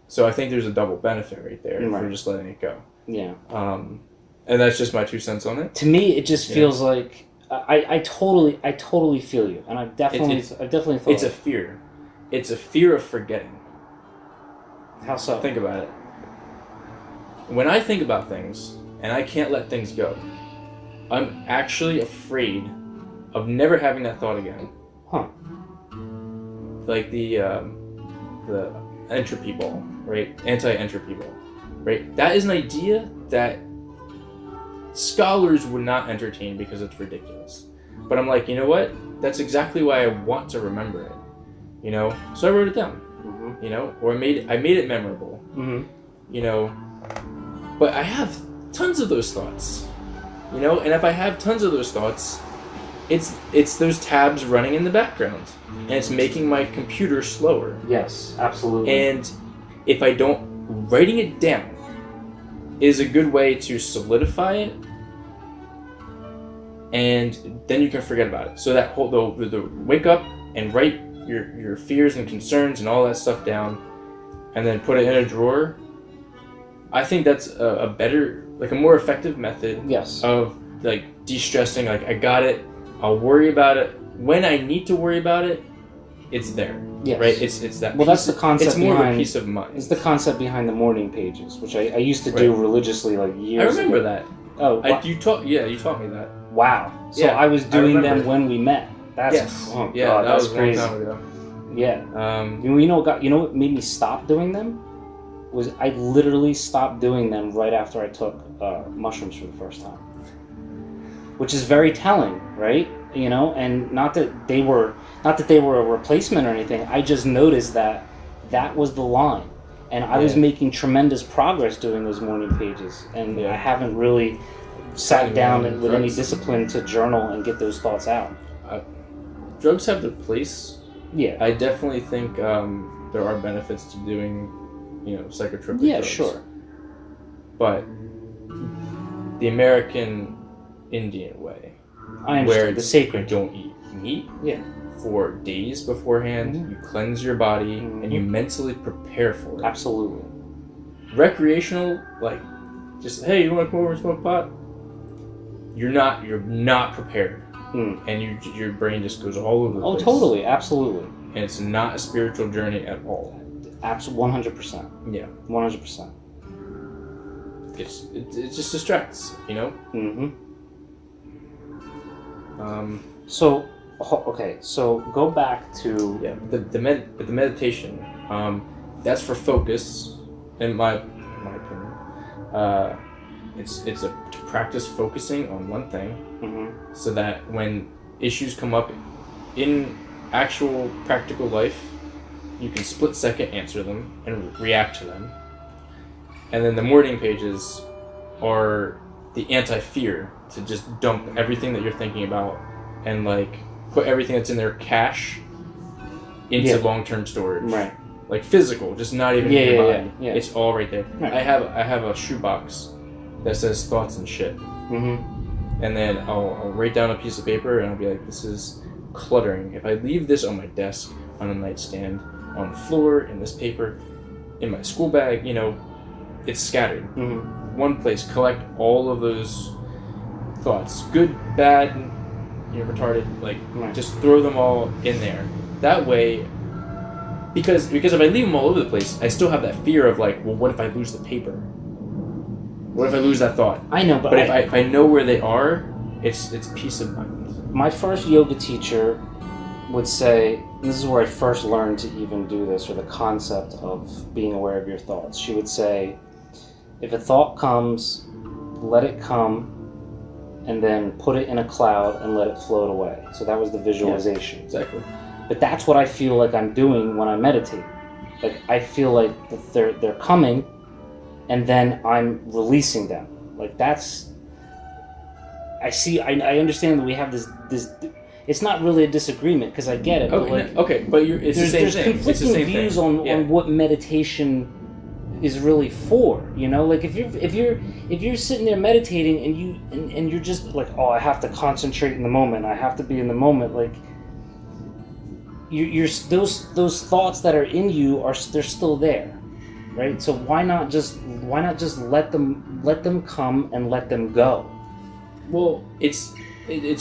So I think there's a double benefit right there if you're just letting it go. Yeah. And that's just my 2 cents on it. To me, it just feels like I totally feel you, and I've definitely thought it's a fear. It's a fear of forgetting. How so? Think about it. When I think about things and I can't let things go, I'm actually afraid of never having that thought again. Huh. Like the entropy ball, right? Anti-entropy ball, right? That is an idea that scholars would not entertain because it's ridiculous. But I'm like, you know what? That's exactly why I want to remember it. You know? So I wrote it down. You know? Or I made it memorable. You know? But I have tons of those thoughts. You know? And if I have tons of those thoughts, it's those tabs running in the background. And it's making my computer slower. Yes, absolutely. And if I don't, writing it down is a good way to solidify it, and then you can forget about it. So that whole the wake up and write your fears and concerns and all that stuff down, and then put it in a drawer. I think that's a better, like a more effective method. Yes. Of like de-stressing. Like I got it. I'll worry about it when I need to worry about it. It's there. Yes. Right. It's that. Well, that's the concept. It's more of a peace of mind. It's the concept behind the morning pages, which I used to do religiously like years ago. I remember that. Oh, you taught me that. Wow. So yeah, I was doing them when we met. That's yes. Oh yeah, God, that that's was crazy. a long time ago. Yeah. You know what made me stop doing them? Was I literally stopped doing them right after I took mushrooms for the first time. Which is very telling, right? You know, and not that they were a replacement or anything. I just noticed that was the line. And I was making tremendous progress doing those morning pages. And I haven't really sat down with any discipline to journal and get those thoughts out. Drugs have their place. Yeah. I definitely think there are benefits to doing, psychotropic drugs. Sure. But the American Indian way, I understand, where the sacred. You don't eat meat for days beforehand, you cleanse your body, and you mentally prepare for it. Absolutely. Recreational, like, just, hey, you want to come over and smoke pot? You're not prepared. And your brain just goes all over the place. Oh, totally, absolutely. And it's not a spiritual journey at all. Absolutely, 100%. Yeah. 100%. It just distracts, So go back to the meditation. That's for focus, in my opinion. It's to practice focusing on one thing, so that when issues come up in actual practical life, you can split second answer them and react to them. And then the morning pages are the anti-fear, to just dump everything that you're thinking about and like put everything that's in there cache into long-term storage. Right. Like physical, just not even in your body. Yeah. It's all right there. Right. I have a shoebox that says thoughts and shit. And then I'll write down a piece of paper and I'll be like, this is cluttering. If I leave this on my desk, on a nightstand, on the floor, in this paper, in my school bag, it's scattered. One place, collect all of those thoughts, good, bad, retarded, just throw them all in there. That way, because if I leave them all over the place, I still have that fear of well, what if I lose the paper? What if I lose that thought? I know, but if I know where they are, it's peace of mind. my first yoga teacher would say, this is where I first learned to even do this, or the concept of being aware of your thoughts. She would say, if a thought comes, let it come, and then put it in a cloud and let it float away. So that was the visualization. Yeah, exactly. But that's what I feel like I'm doing when I meditate. Like, I feel like they're coming, and then I'm releasing them. Like, that's... I understand that we have this it's not really a disagreement, because I get it. Okay, but but it's the same there's thing. conflicting views on what meditation is really for, you know? Like, if you're sitting there meditating and you're just like, oh, I have to concentrate in the moment, I have to be in the moment, like, you're those thoughts that are in you they're still there, right? So why not just let them come and let them go? Well, it's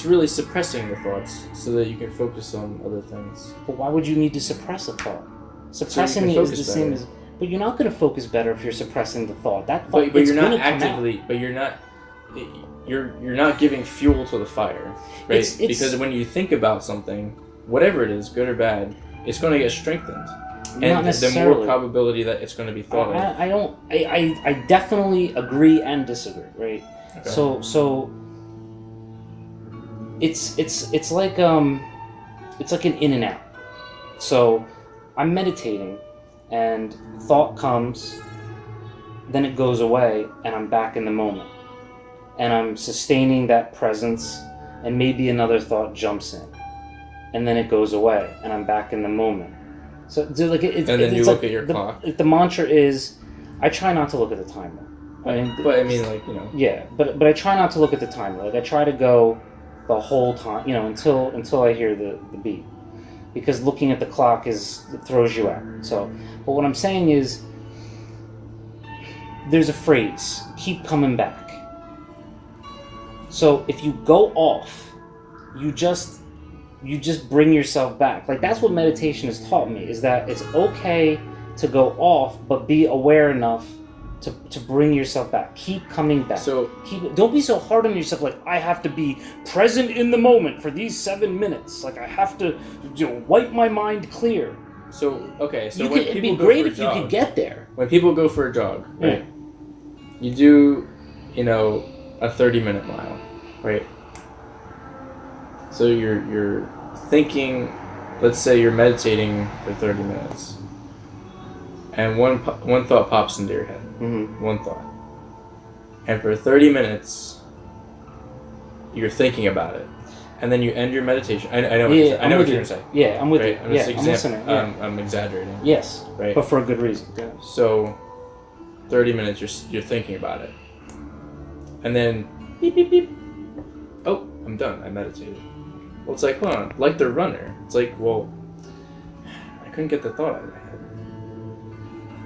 really suppressing the thoughts so that you can focus on other things. But why would you need to suppress a thought? Suppressing it is the same as... But you're not going to focus better if you're suppressing the thought. That thought, but you're not actively... But you're not... You're not giving fuel to the fire, right? Because when you think about something, whatever it is, good or bad, it's going to get strengthened. And the more probability that it's going to be thought of. I definitely agree and disagree, right? Okay. So it's like an in and out. So I'm meditating and thought comes, then it goes away, and I'm back in the moment. And I'm sustaining that presence, and maybe another thought jumps in. And then it goes away, and I'm back in the moment. So like and then you look at your clock. The mantra is, I try not to look at the timer. Yeah, but I try not to look at the timer. Like, I try to go the whole time, until I hear the beep, because looking at the clock it throws you out. So, but what I'm saying is, there's a phrase, keep coming back. So if you go off, you just bring yourself back. Like, that's what meditation has taught me, is that it's okay to go off, but be aware enough to bring yourself back. Keep coming back. So don't be so hard on yourself, like, I have to be present in the moment for these 7 minutes. Like, I have to wipe my mind clear. So it'd be great if you could get there. When people go for a jog, right? You do, a 30-minute mile, right? So you're thinking, let's say you're meditating for 30 minutes, and one thought pops into your head. Mm-hmm. One thought. And for 30 minutes, you're thinking about it. And then you end your meditation. I know what you're going to say. Yeah, I'm with you. I'm listening. I'm exaggerating. Yes, right? But for a good reason. Yeah. So, 30 minutes, you're thinking about it. And then, beep, beep, beep. Oh, I'm done. I meditated. Well, it's like, hold on. Like the runner. It's like, well, I couldn't get the thought out of my head.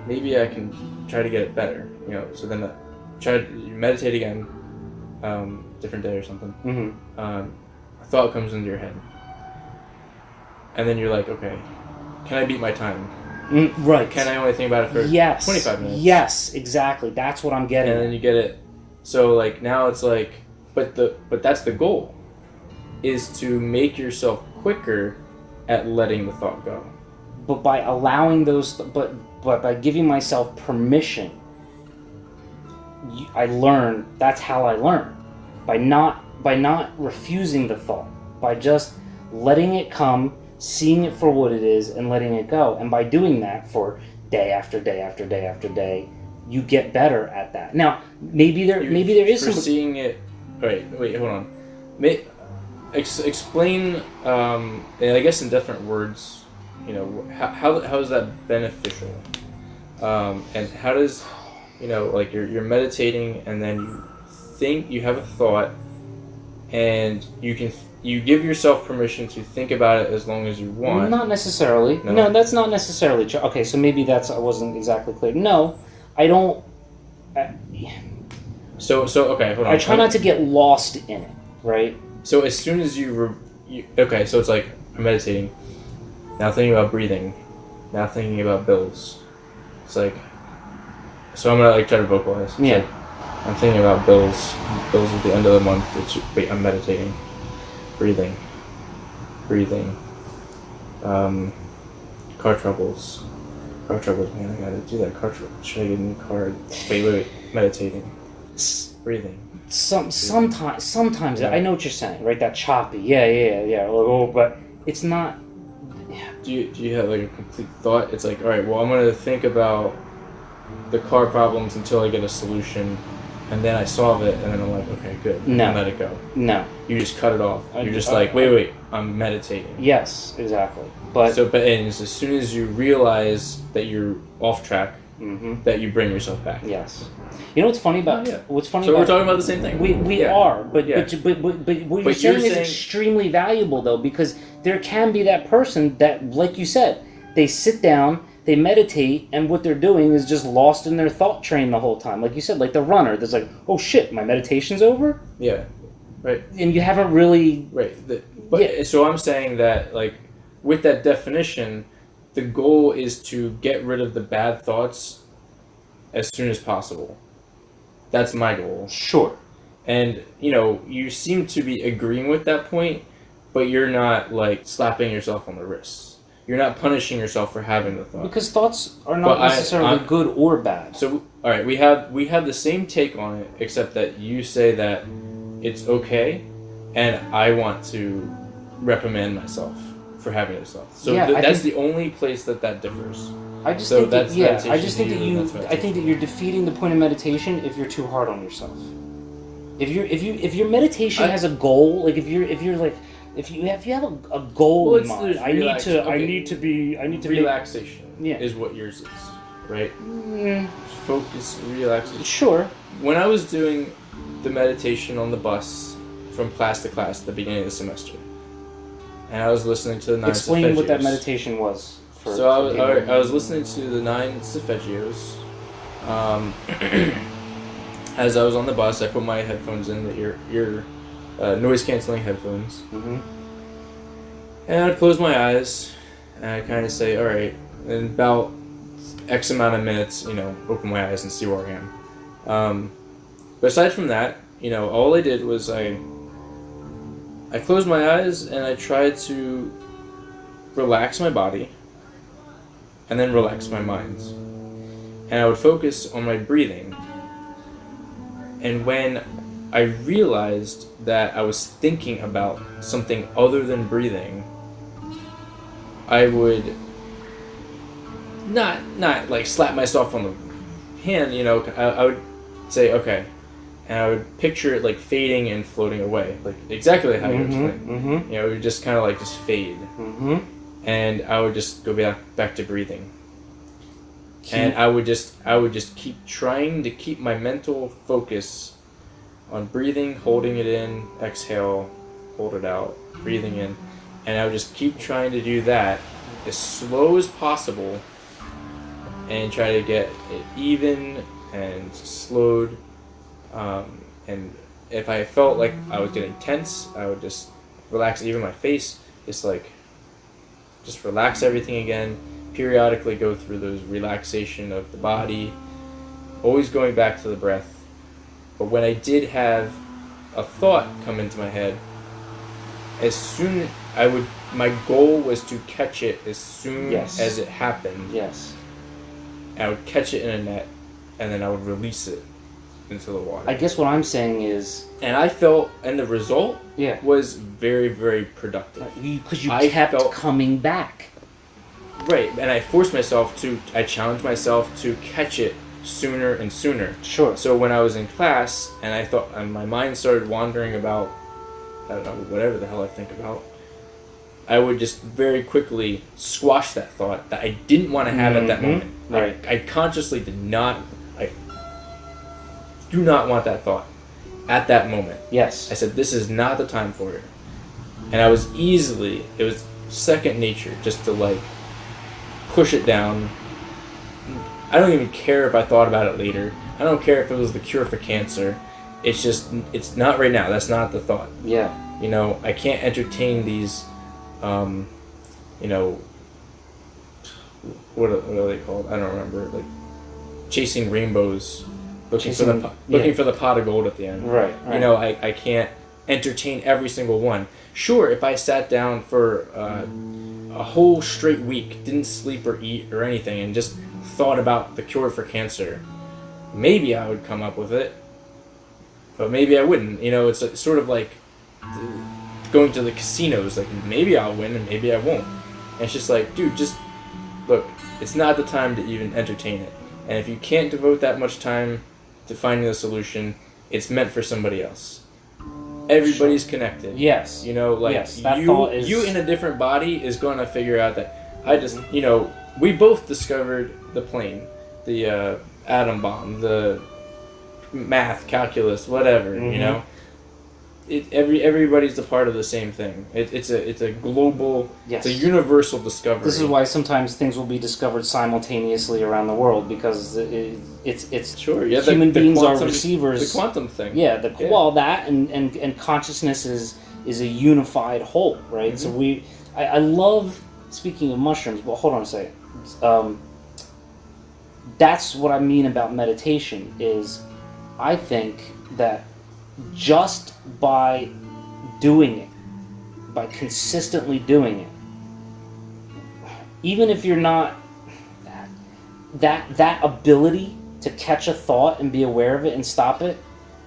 Maybe I can try to get it better, so then you meditate again, different day or something. Mm-hmm. A thought comes into your head, and then you're like, okay, can I beat my time? Right. Can I only think about it for 25 minutes? Yes, exactly. That's what I'm getting. And then you get it. So like now it's like, but that's the goal, is to make yourself quicker at letting the thought go. But by allowing but by giving myself permission, I learn. That's how I learn. By not refusing the thought, by just letting it come, seeing it for what it is, and letting it go. And by doing that for day after day after day after day, you get better at that. Now, maybe there is some seeing it. Wait, hold on. Explain. And I guess in different words. How is that beneficial? And how does, like you're meditating and then you think you have a thought, and you give yourself permission to think about it as long as you want. Not necessarily. No, that's not necessarily true. Okay, so maybe I wasn't exactly clear. No, I don't. So okay, hold on. I try not to get lost in it, right? So as soon as so it's like I'm meditating. Now thinking about breathing, now thinking about bills. It's like, so I'm gonna try to vocalize. Yeah. Like, I'm thinking about bills at the end of the month. I'm meditating. breathing. Car troubles, man, I gotta do that. Car troubles. Should I get a new car? Wait. Meditating. Breathing. Sometimes Yeah. I know what you're saying, right? That choppy, yeah. But it's not. Do you have like a complete thought? It's like, all right, well, I'm gonna think about the car problems until I get a solution, and then I solve it, and then I'm like, okay, good. No. And let it go. No. You just cut it off. You're just like, wait, I'm meditating. Yes, exactly. But And as soon as you realize that you're off track, that you bring yourself back. yes. You know what's funny about what's funny? So about, we're talking about the same thing. We are, but what you're saying is extremely valuable though, because there can be that person that, like you said, they sit down, they meditate, and what they're doing is just lost in their thought train the whole time. Like you said, like the runner, that's like, oh shit, my meditation's over? Yeah, right. And you haven't really... Right. So I'm saying that, like, with that definition, the goal is to get rid of the bad thoughts as soon as possible. That's my goal. Sure. And, you seem to be agreeing with that point, but you're not, like, slapping yourself on the wrist. You're not punishing yourself for having the thought. Because thoughts are not necessarily good or bad. So, all right, we have the same take on it, except that you say that it's okay, and I want to reprimand myself for having those thoughts. So that's the only place that differs. I just So think that, that's yeah, meditation I just think to that you, you, and that's I think that meditation. you're defeating the point of meditation if you're too hard on yourself. If your meditation has a goal, like if you have a goal in mind, I need to be Relaxation is what yours is, right? Focus, relaxation. Sure. When I was doing the meditation on the bus from class to class at the beginning of the semester, and I was listening to the 9 Explain what that Solfeggios. meditation was. I was listening to the 9 Solfeggios. As I was on the bus, I put my headphones in, the ear noise canceling headphones, and I'd close my eyes, and I'd kind of say, all right, in about X amount of minutes, open my eyes and see where I am. But aside from that, all I did was I closed my eyes and I tried to relax my body and then relax my mind. And I would focus on my breathing. And when I realized that I was thinking about something other than breathing, I would not like slap myself on the hand, I would say, okay, and I would picture it like fading and floating away, like exactly how you explained. It would just kind of like just fade, and I would just go back to breathing, and I would just keep trying to keep my mental focus on breathing, holding it in, exhale, hold it out, breathing in, and I would just keep trying to do that as slow as possible, and try to get it even and slowed. And if I felt like I was getting tense, I would just relax even my face, just relax everything again, periodically go through those relaxation of the body, always going back to the breath. But when I did have a thought come into my head, my goal was to catch it as soon as it happened. Yes. I would catch it in a net, and then I would release it into the water. I guess what I'm saying is... And I felt, and the result was very, very productive. Because you kept coming back. Right, and I challenged myself to catch it sooner and sooner. Sure. So when I was in class, and my mind started wandering about, I don't know, whatever the hell I think about, I would just very quickly squash that thought that I didn't want to have at that moment. Right. I consciously do not want that thought at that moment. Yes. I said, this is not the time for it. And it was second nature just to push it down. I don't even care if I thought about it later. I don't care if it was the cure for cancer. It's not right now. That's not the thought. Yeah. I can't entertain these, what are they called? I don't remember. Chasing rainbows, looking for the pot of gold at the end. Right. I can't entertain every single one. Sure, if I sat down for a whole straight week, didn't sleep or eat or anything, and just thought about the cure for cancer, maybe I would come up with it, but maybe I wouldn't. You know, it's sort of like going to the casinos. Like, maybe I'll win and maybe I won't. And it's just like, dude, just look, it's not the time to even entertain it. And if you can't devote that much time to finding a solution, it's meant for somebody else. Everybody's connected. Yes. You know, like, yes, that thought is... you in a different body is going to figure out that you know, we both discovered the plane, the atom bomb, the math, calculus, whatever, you know. Everybody's a part of the same thing. It's a global, yes. It's a universal discovery. This is why sometimes things will be discovered simultaneously around the world, because it's sure. Yeah, human beings quantum, are receivers. The quantum thing. Yeah. Well, that and consciousness is a unified whole, right? So I love, speaking of mushrooms. Well, hold on a second. That's what I mean about meditation. Is I think that just by doing it, by consistently doing it, even if you're not that ability to catch a thought and be aware of it and stop it,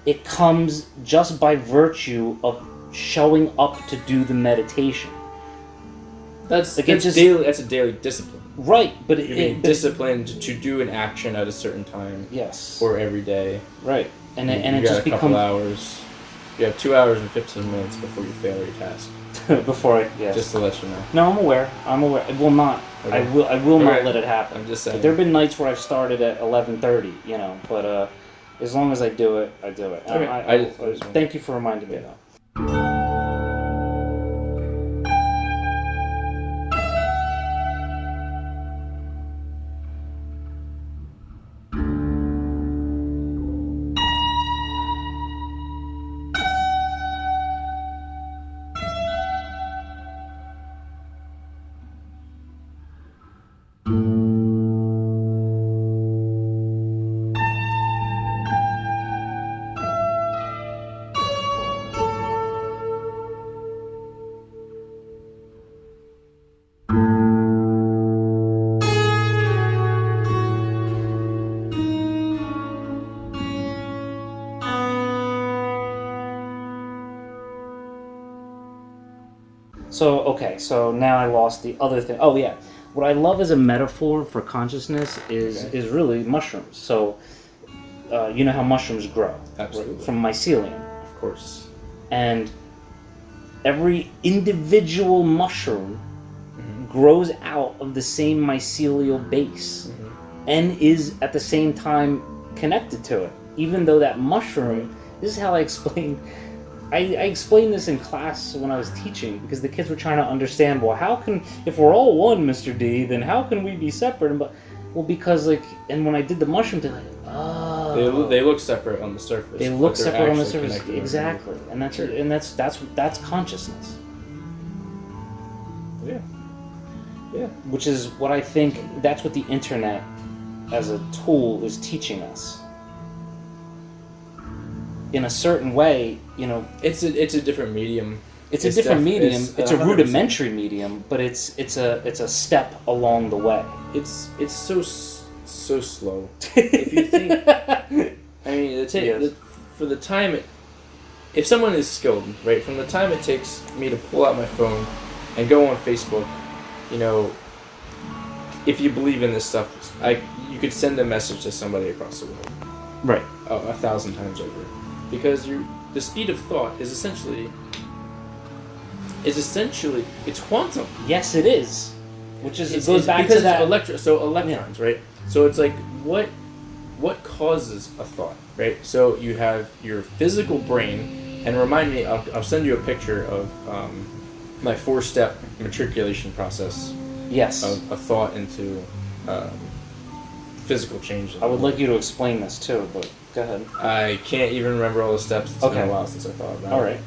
it comes just by virtue of showing up to do the meditation. That's a daily discipline. Right, but you're being disciplined to do an action at a certain time. Yes. Or every day. Right. And you it got just a couple becomes hours. You have 2 hours and 15 minutes before you fail your task. Just to let you know. No, I'm aware. It will not. Okay. I will not let it happen. I'm just saying. There have been nights where I've started at 11:30, you know, but as long as I do it, I do it. Okay. Thank you for reminding me though. So now I lost the other thing. Oh yeah, what I love as a metaphor for consciousness is really mushrooms. So you know how mushrooms grow? Absolutely. From mycelium. Of course. And every individual mushroom grows out of the same mycelial base and is at the same time connected to it. Even though that mushroom, this is how I explain. I explained this in class when I was teaching, because the kids were trying to understand, well, how can, if we're all one, Mr. D, then how can we be separate? Because and when I did the mushroom thing, like, oh, they look separate on the surface. They look separate on the surface, exactly, and that's consciousness. Yeah. Which is what I think. That's what the internet, as a tool, is teaching us. In a certain way, you know, it's a different medium. It's a different medium. It's a rudimentary medium, but it's a step along the way. It's so slow. If you think, I mean, for the time, if someone is skilled, right, from the time it takes me to pull out my phone and go on Facebook, you know, if you believe in this stuff, you could send a message to somebody across the world, right, 1,000 times over. Because the speed of thought is essentially it's quantum. Yes, it is. Which is it goes back to that electrons, right? So it's like what causes a thought, right? So you have your physical brain, and remind me, I'll send you a picture of my 4-step matriculation process. Yes. Of a thought into physical change. I would like you to explain this too, but. Go ahead. I can't even remember all the steps. It's been a while since I thought about it. All right.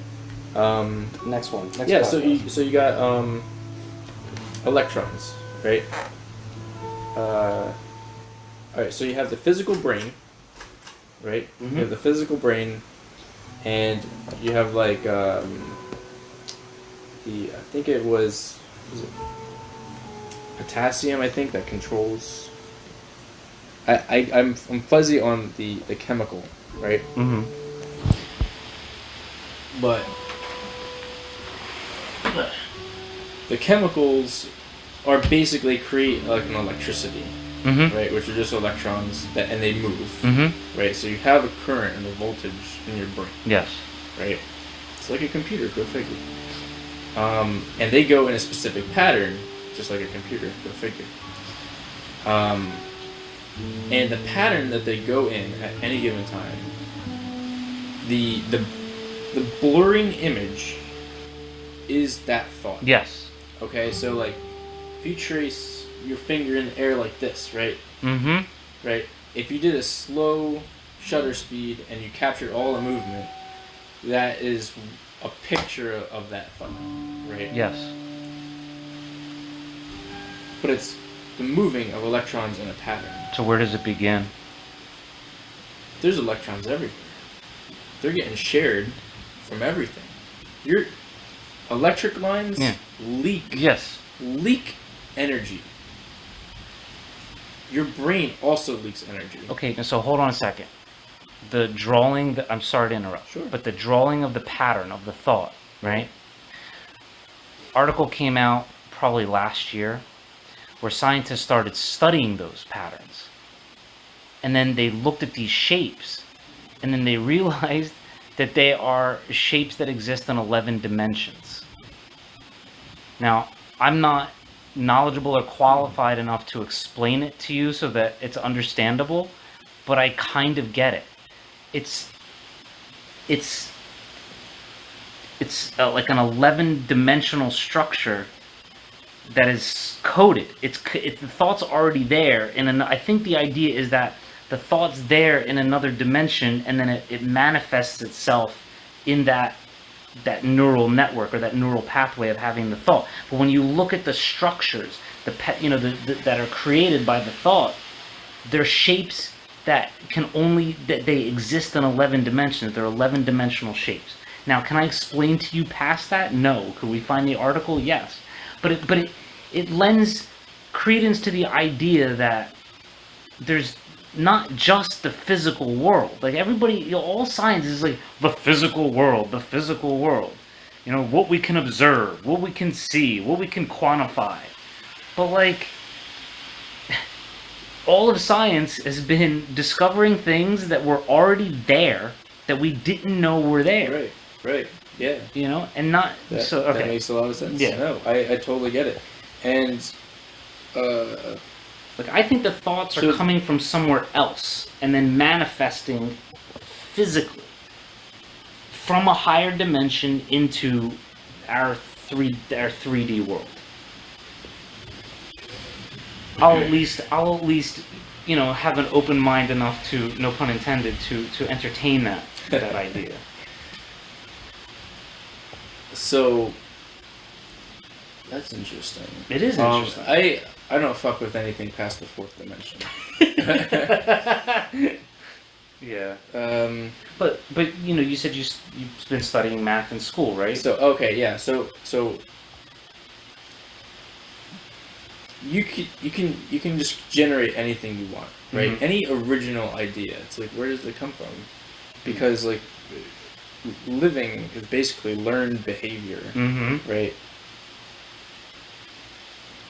Next one. Yeah. So you got electrons, right? All right. So you have the physical brain, right? You have the physical brain, and you have like I think it was it potassium, I think, that controls. I'm fuzzy on the chemical, right? Mm-hmm. But the chemicals are basically create like an electricity, Mm-hmm. right? Which are just electrons and they move, Mm-hmm. right? So you have a current and a voltage in your brain, Yes. right? It's like a computer, go figure. And they go in a specific pattern, just like a computer, go figure. And the pattern that they go in at any given time, the blurring image is that thought. Yes. Okay, so like if you trace your finger in the air like this, right? Mm-hmm. Right? If you did a slow shutter speed and you captured all the movement, that is a picture of that thought, right? Yes. But it's the moving of electrons in a pattern. So where does it begin? There's electrons everywhere. They're getting shared from everything. Your electric lines leak. Yes. Leak energy. Your brain also leaks energy. Okay, so hold on a second. The drawing, I'm sorry to interrupt, Sure. but the drawing of the pattern of the thought, right? Article came out probably last year where scientists started studying those patterns. And then they looked at these shapes, and then they realized that they are shapes that exist in 11 dimensions. Now, I'm not knowledgeable or qualified enough to explain it to you so that it's understandable, but I kind of get it. It's like an 11-dimensional structure that is coded. It's the thought's already there, and I think the idea is that the thought's there in another dimension, and then it manifests itself in that neural network or that neural pathway of having the thought. But when you look at the structures, that are created by the thought, they're shapes that they exist in 11 dimensions. They're 11-dimensional shapes. Now, can I explain to you past that? No. Could we find the article? Yes. But it lends credence to the idea that there's not just the physical world. Like everybody, all science is like the physical world, what we can observe, what we can see, what we can quantify. But like, all of science has been discovering things that were already there that we didn't know were there. Right, yeah. And not that, so. Okay. That makes a lot of sense. Yeah. No, I totally get it. And like I think the thoughts are coming from somewhere else and then manifesting physically from a higher dimension into our 3D world. I'll at least have an open mind enough to, no pun intended, to entertain that idea. So that's interesting. It is interesting. I don't fuck with anything past the 4th dimension. Yeah. But you said you've been studying math in school, right? So okay, yeah. So you can just generate anything you want, right? Mm-hmm. Any original idea. It's like, where does it come from? Because like living is basically learned behavior, right?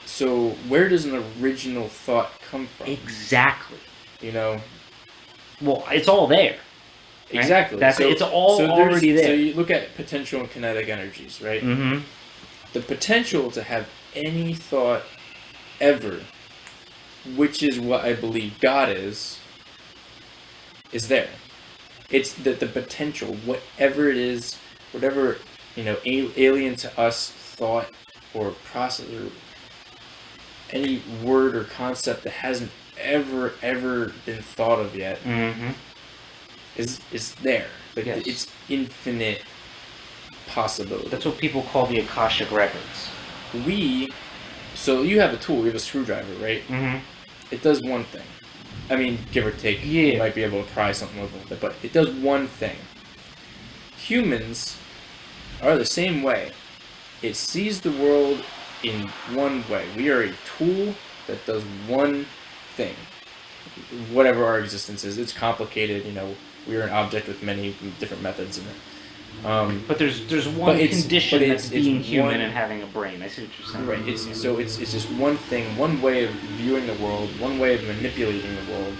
So where does an original thought come from? Exactly. Well, it's all there. Right? Exactly. It's all already there. So you look at potential and kinetic energies, right? Mm-hmm. The potential to have any thought ever, which is what I believe God is there. It's the potential, whatever it is, whatever alien to us thought or process or any word or concept that hasn't ever been thought of yet is there. Like yes. It's infinite possibility. That's what people call the Akashic records. So you have a tool, you have a screwdriver, right? Mm-hmm. It does one thing. I mean, give or take. Yeah. You might be able to pry something with it, but it does one thing. humans are the same way. It sees the world in one way. We are a tool that does one thing. Whatever our existence is, it's complicated. We are an object with many different methods in it. But there's one condition that's being human and having a brain. I see what you're saying. Right. It's just one thing, one way of viewing the world, one way of manipulating the world.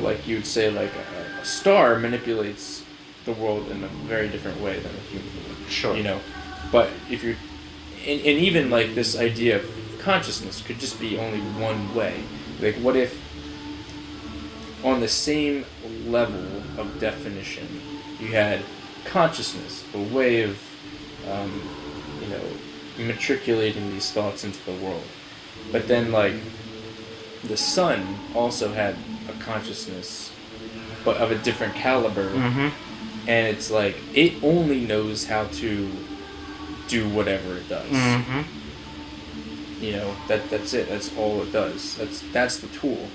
Like you'd say, like a star manipulates the world in a very different way than a human would. Sure. But if you're, and even like this idea of consciousness could just be only one way. Like, what if on the same level of definition you had consciousness, a way of matriculating these thoughts into the world, but then like the sun also had a consciousness but of a different caliber, and it's like it only knows how to do whatever it does. That's it. That's all it does. That's the tool.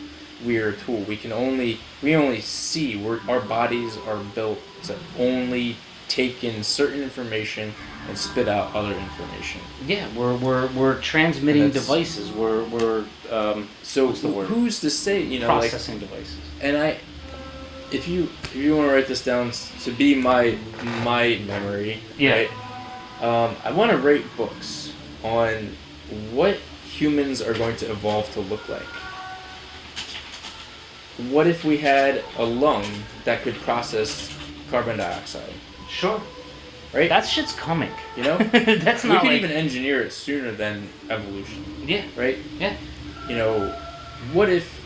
We're a tool. We only see. Our bodies are built to only take in certain information and spit out other information. Yeah, we're transmitting devices. We're so what's the word? Who's to say? Processing devices. And if you want to write this down to be my memory, right? I want to write books on what humans are going to evolve to look like. What if we had a lung that could process carbon dioxide? Sure. Right? That shit's coming. That's not. We could even engineer it sooner than evolution. Yeah. Right? Yeah. What if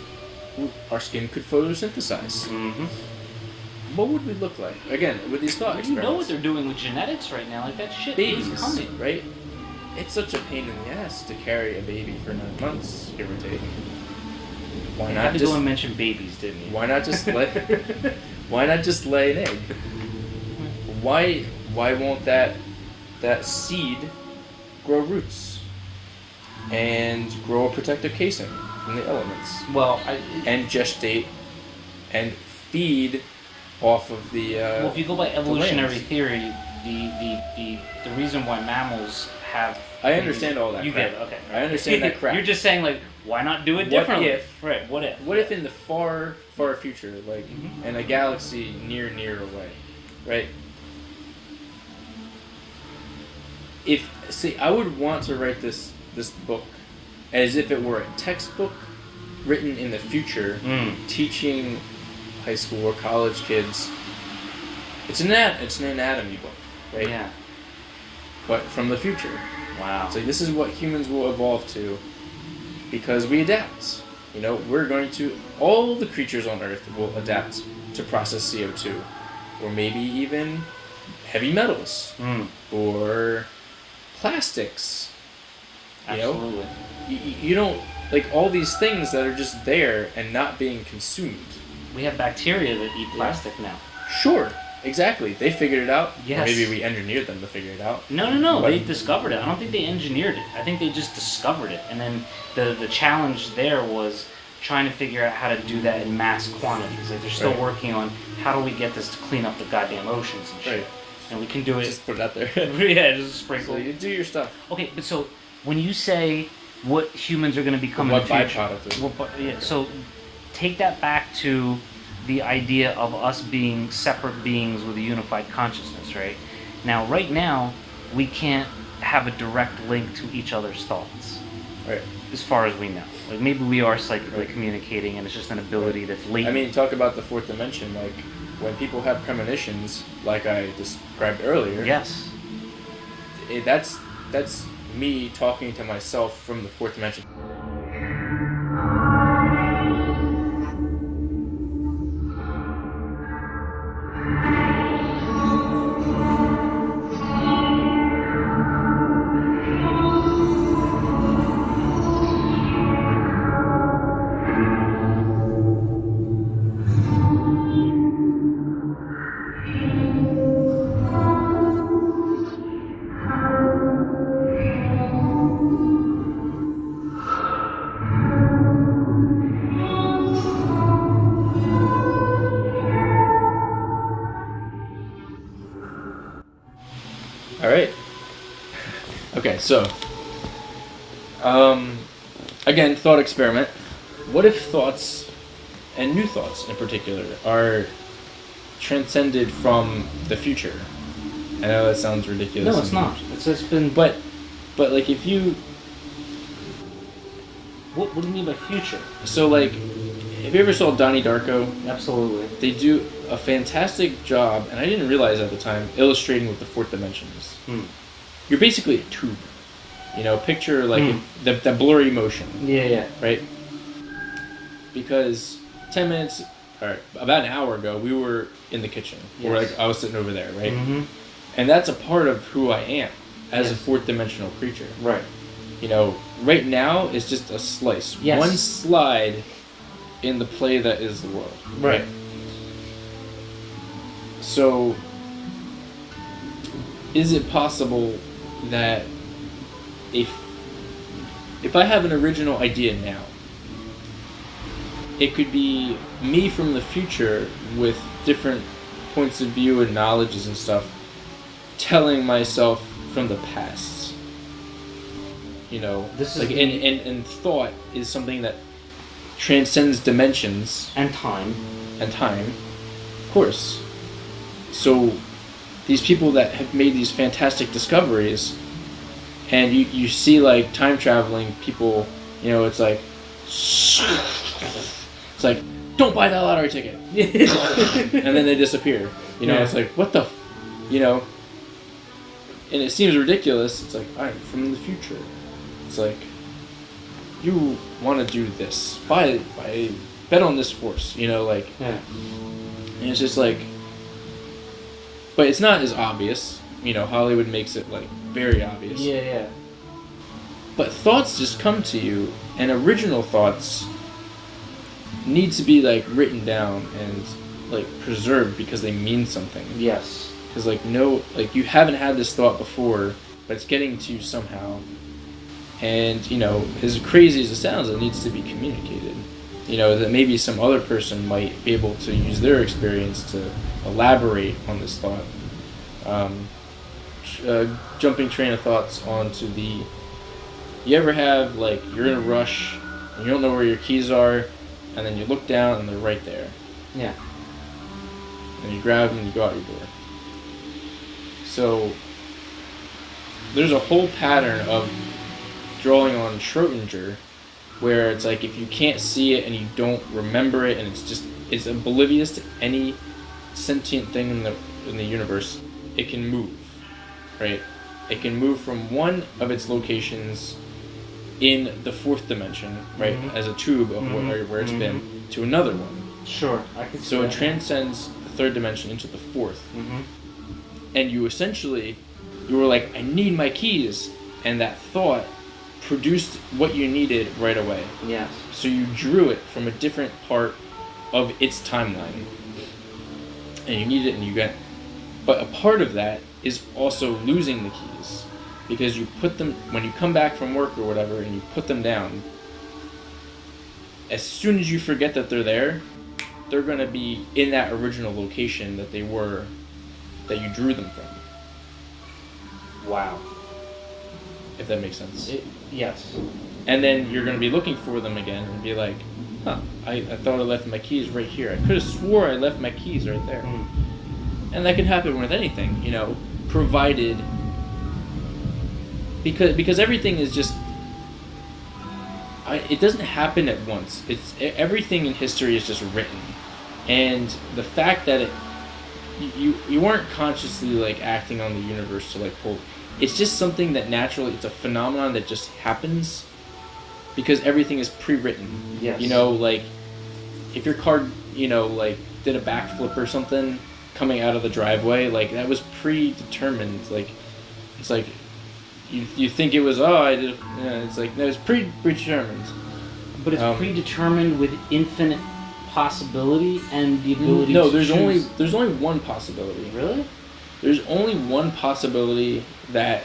our skin could photosynthesize? What would we look like? Again, with these thought experiments. You know what they're doing with genetics right now. Like, that shit Babies, is coming. Right? It's such a pain in the ass to carry a baby for 9 months, give or take. Why not had to just go and mention babies, didn't you? Why not just lay an egg? Why won't that seed grow roots and grow a protective casing from the elements? And gestate and feed off of the if you go by evolutionary theory, the reason why mammals have... I understand all that. You crap. get it, okay. Right. I understand that crap. You're just saying, like, why not do it differently? What if? What if in the far, far future, like in a galaxy near away, right? I would want to write this book as if it were a textbook written in the future, teaching high school or college kids. It's an anatomy book, right? Yeah. But from the future. Wow. So this is what humans will evolve to, because we adapt. All the creatures on Earth will adapt to process CO2, or maybe even heavy metals, or plastics. Absolutely. You don't, like, all these things that are just there and not being consumed. We have bacteria that eat plastic now. Sure. Exactly. They figured it out. Yes. Or maybe we engineered them to figure it out. No. They discovered it. I don't think they engineered it. I think they just discovered it. And then the challenge there was trying to figure out how to do that in mass quantities. Like, they're still working on how do we get this to clean up the goddamn oceans and shit. Right. And we can do it. Just put it out there. Yeah, just sprinkle. So you do your stuff. Okay, but so when you say what humans are going to become in the future, so take that back to the idea of us being separate beings with a unified consciousness, right? Now, right now, we can't have a direct link to each other's thoughts. Right. As far as we know. Like, maybe we are psychically communicating and it's just an ability that's latent. I mean, talk about the fourth dimension. Like, when people have premonitions, like I described earlier. Yes. That's me talking to myself from the fourth dimension. All right. Okay, so, again, thought experiment. What if thoughts, and new thoughts in particular, are transcended from the future? I know that sounds ridiculous. No, it's not. It's just been. But like, if you. What do you mean by future? So, like, have you ever saw Donnie Darko? Absolutely. They do a fantastic job, and I didn't realize at the time, illustrating what the fourth dimension is. You're basically a tube. You know, picture like the blurry motion. Yeah. Right? Because 10 minutes, or about an hour ago, we were in the kitchen. Yes. Or like I was sitting over there, right? Mm-hmm. And that's a part of who I am as a fourth dimensional creature. Right. You know, right now is just a slice. Yes. One slide in the play that is the world. Right. So, is it possible that if I have an original idea now, it could be me from the future with different points of view and knowledges and stuff telling myself from the past? You know, this is like and thought is something that transcends dimensions and time. Of course. So these people that have made these fantastic discoveries, and you see like time traveling people, you know, it's like don't buy that lottery ticket. And then they disappear. You know, it's like what the you know, and it seems ridiculous. It's like, I'm from the future. It's like, you want to do this. Bet on this horse, you know, like. Yeah. And it's just like, but it's not as obvious. You know, Hollywood makes it like very obvious. Yeah. But thoughts just come to you, and original thoughts need to be like written down and like preserved because they mean something. Yes. Because like you haven't had this thought before, but it's getting to you somehow. And, you know, as crazy as it sounds, it needs to be communicated. You know, that maybe some other person might be able to use their experience to elaborate on this thought. Jumping train of thoughts onto the... You ever have, like, you're in a rush, and you don't know where your keys are, and then you look down and they're right there. Yeah. And you grab them and you go out your door. So, there's a whole pattern of drawing on Schrodinger, where it's like if you can't see it and you don't remember it, and it's oblivious to any sentient thing in the universe, it can move, right? It can move from one of its locations in the fourth dimension, right, as a tube of where it's been, to another one. Sure, I could see So that. it transcends the third dimension into the fourth, and you were like, I need my keys, and that thought produced what you needed right away. Yes. So you drew it from a different part of its timeline. And you need it and you got... But a part of that is also losing the keys. Because you put them... When you come back from work or whatever and you put them down, as soon as you forget that they're there, they're going to be in that original location that they were... that you drew them from. Wow. If that makes sense. Yes. And then you're going to be looking for them again and be like, I thought I left my keys right here. I could have swore I left my keys right there. And that can happen with anything, you know, provided... Because everything is just... it doesn't happen at once. Everything in history is just written. And the fact that you weren't consciously like acting on the universe to like pull... It's just something that naturally, it's a phenomenon that just happens because everything is pre-written. Yes. You know, like, if your car, you know, like, did a backflip or something coming out of the driveway, like, that was predetermined. Like, it's like, you think it was, it's like, no, it's predetermined. But it's predetermined with infinite possibility and the ability no, to there's choose. only one possibility. Really? There's only one possibility that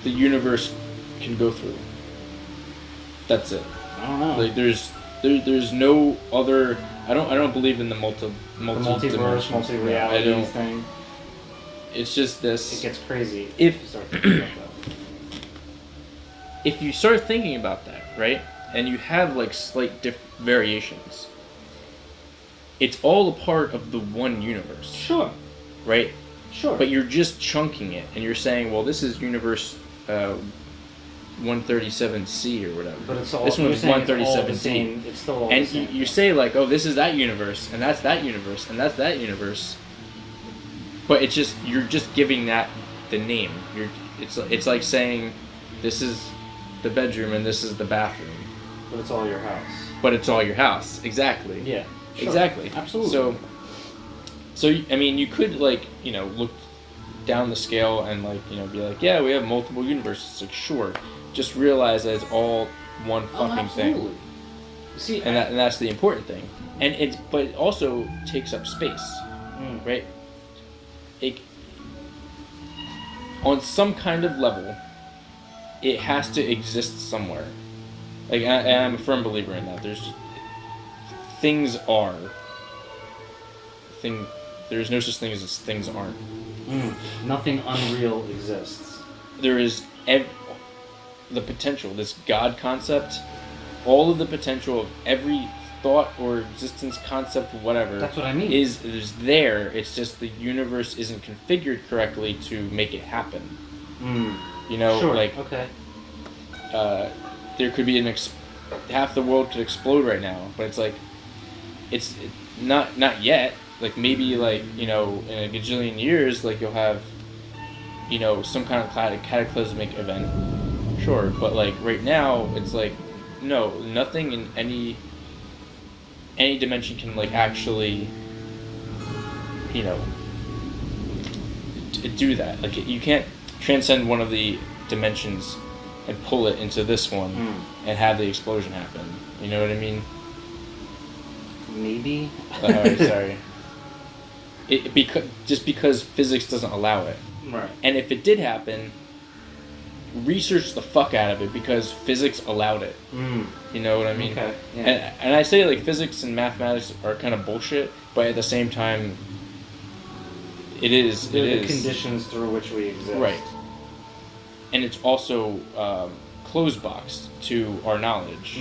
the universe can go through. That's it. I don't know. Like there's no other. I don't believe in the multiverse, multi-reality thing. it's just this. It gets crazy If you start thinking about that. If you start thinking about that, right, and you have like slight variations, it's all a part of the one universe. Sure. Right? Sure. But you're just chunking it, and you're saying, well, this is universe 137C or whatever. But it's all. This one's 137D. It's still all And the same. you say like, oh, this is that universe, and that's that universe, and that's that universe. But it's just you're just giving that the name. It's like saying, this is the bedroom and this is the bathroom. But it's all your house. But it's all your house. Exactly. Yeah. Sure. Exactly. Absolutely. So I mean, you could like look down the scale and like be like, yeah, we have multiple universes. Like, sure, just realize that it's all one fucking thing. See, and that's the important thing. And but it also takes up space, right? On some kind of level, it has to exist somewhere. Like I'm a firm believer in that. Things are. There's no such thing as things aren't. Nothing unreal exists. There is the potential, this God concept, all of the potential of every thought or existence concept, whatever. That's what I mean. Is there. It's just the universe isn't configured correctly to make it happen. Sure. Like okay. There could be half the world could explode right now, but it's like it's not yet. Like maybe like in a gajillion years, like you'll have some kind of cataclysmic event. Sure, but like right now, it's like no, nothing in any dimension can like actually do that. Like you can't transcend one of the dimensions and pull it into this one and have the explosion happen. You know what I mean? Maybe. Sorry. Because physics doesn't allow it. Right. And if it did happen, research the fuck out of it because physics allowed it. You know what I mean? Okay. Yeah. And I say like physics and mathematics are kind of bullshit, but at the same time, it is. They're the conditions through which we exist. Right. And it's also closed boxed to our knowledge.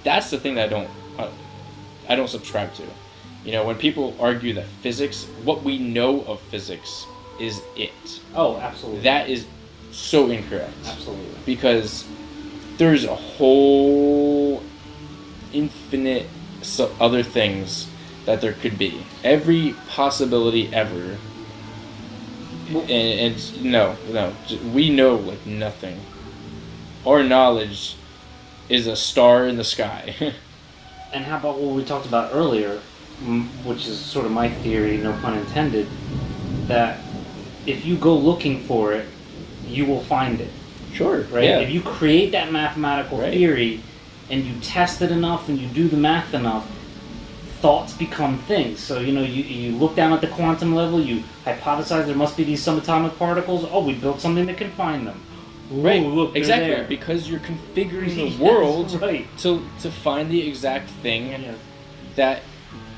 That's the thing that I don't subscribe to. When people argue that physics, what we know of physics is it. Oh, absolutely. That is so incorrect. Absolutely. Because there's a whole infinite other things that there could be. Every possibility ever. And no, we know like nothing. Our knowledge is a star in the sky. And how about what we talked about earlier, which is sort of my theory, no pun intended, that if you go looking for it, you will find it. Sure. Right? Yeah. If you create that mathematical theory and you test it enough and you do the math enough, thoughts become things. So, you look down at the quantum level, you hypothesize there must be these subatomic particles. Oh, we built something that can find them. Right, look, exactly, there. Because you're configuring the world to find the exact thing that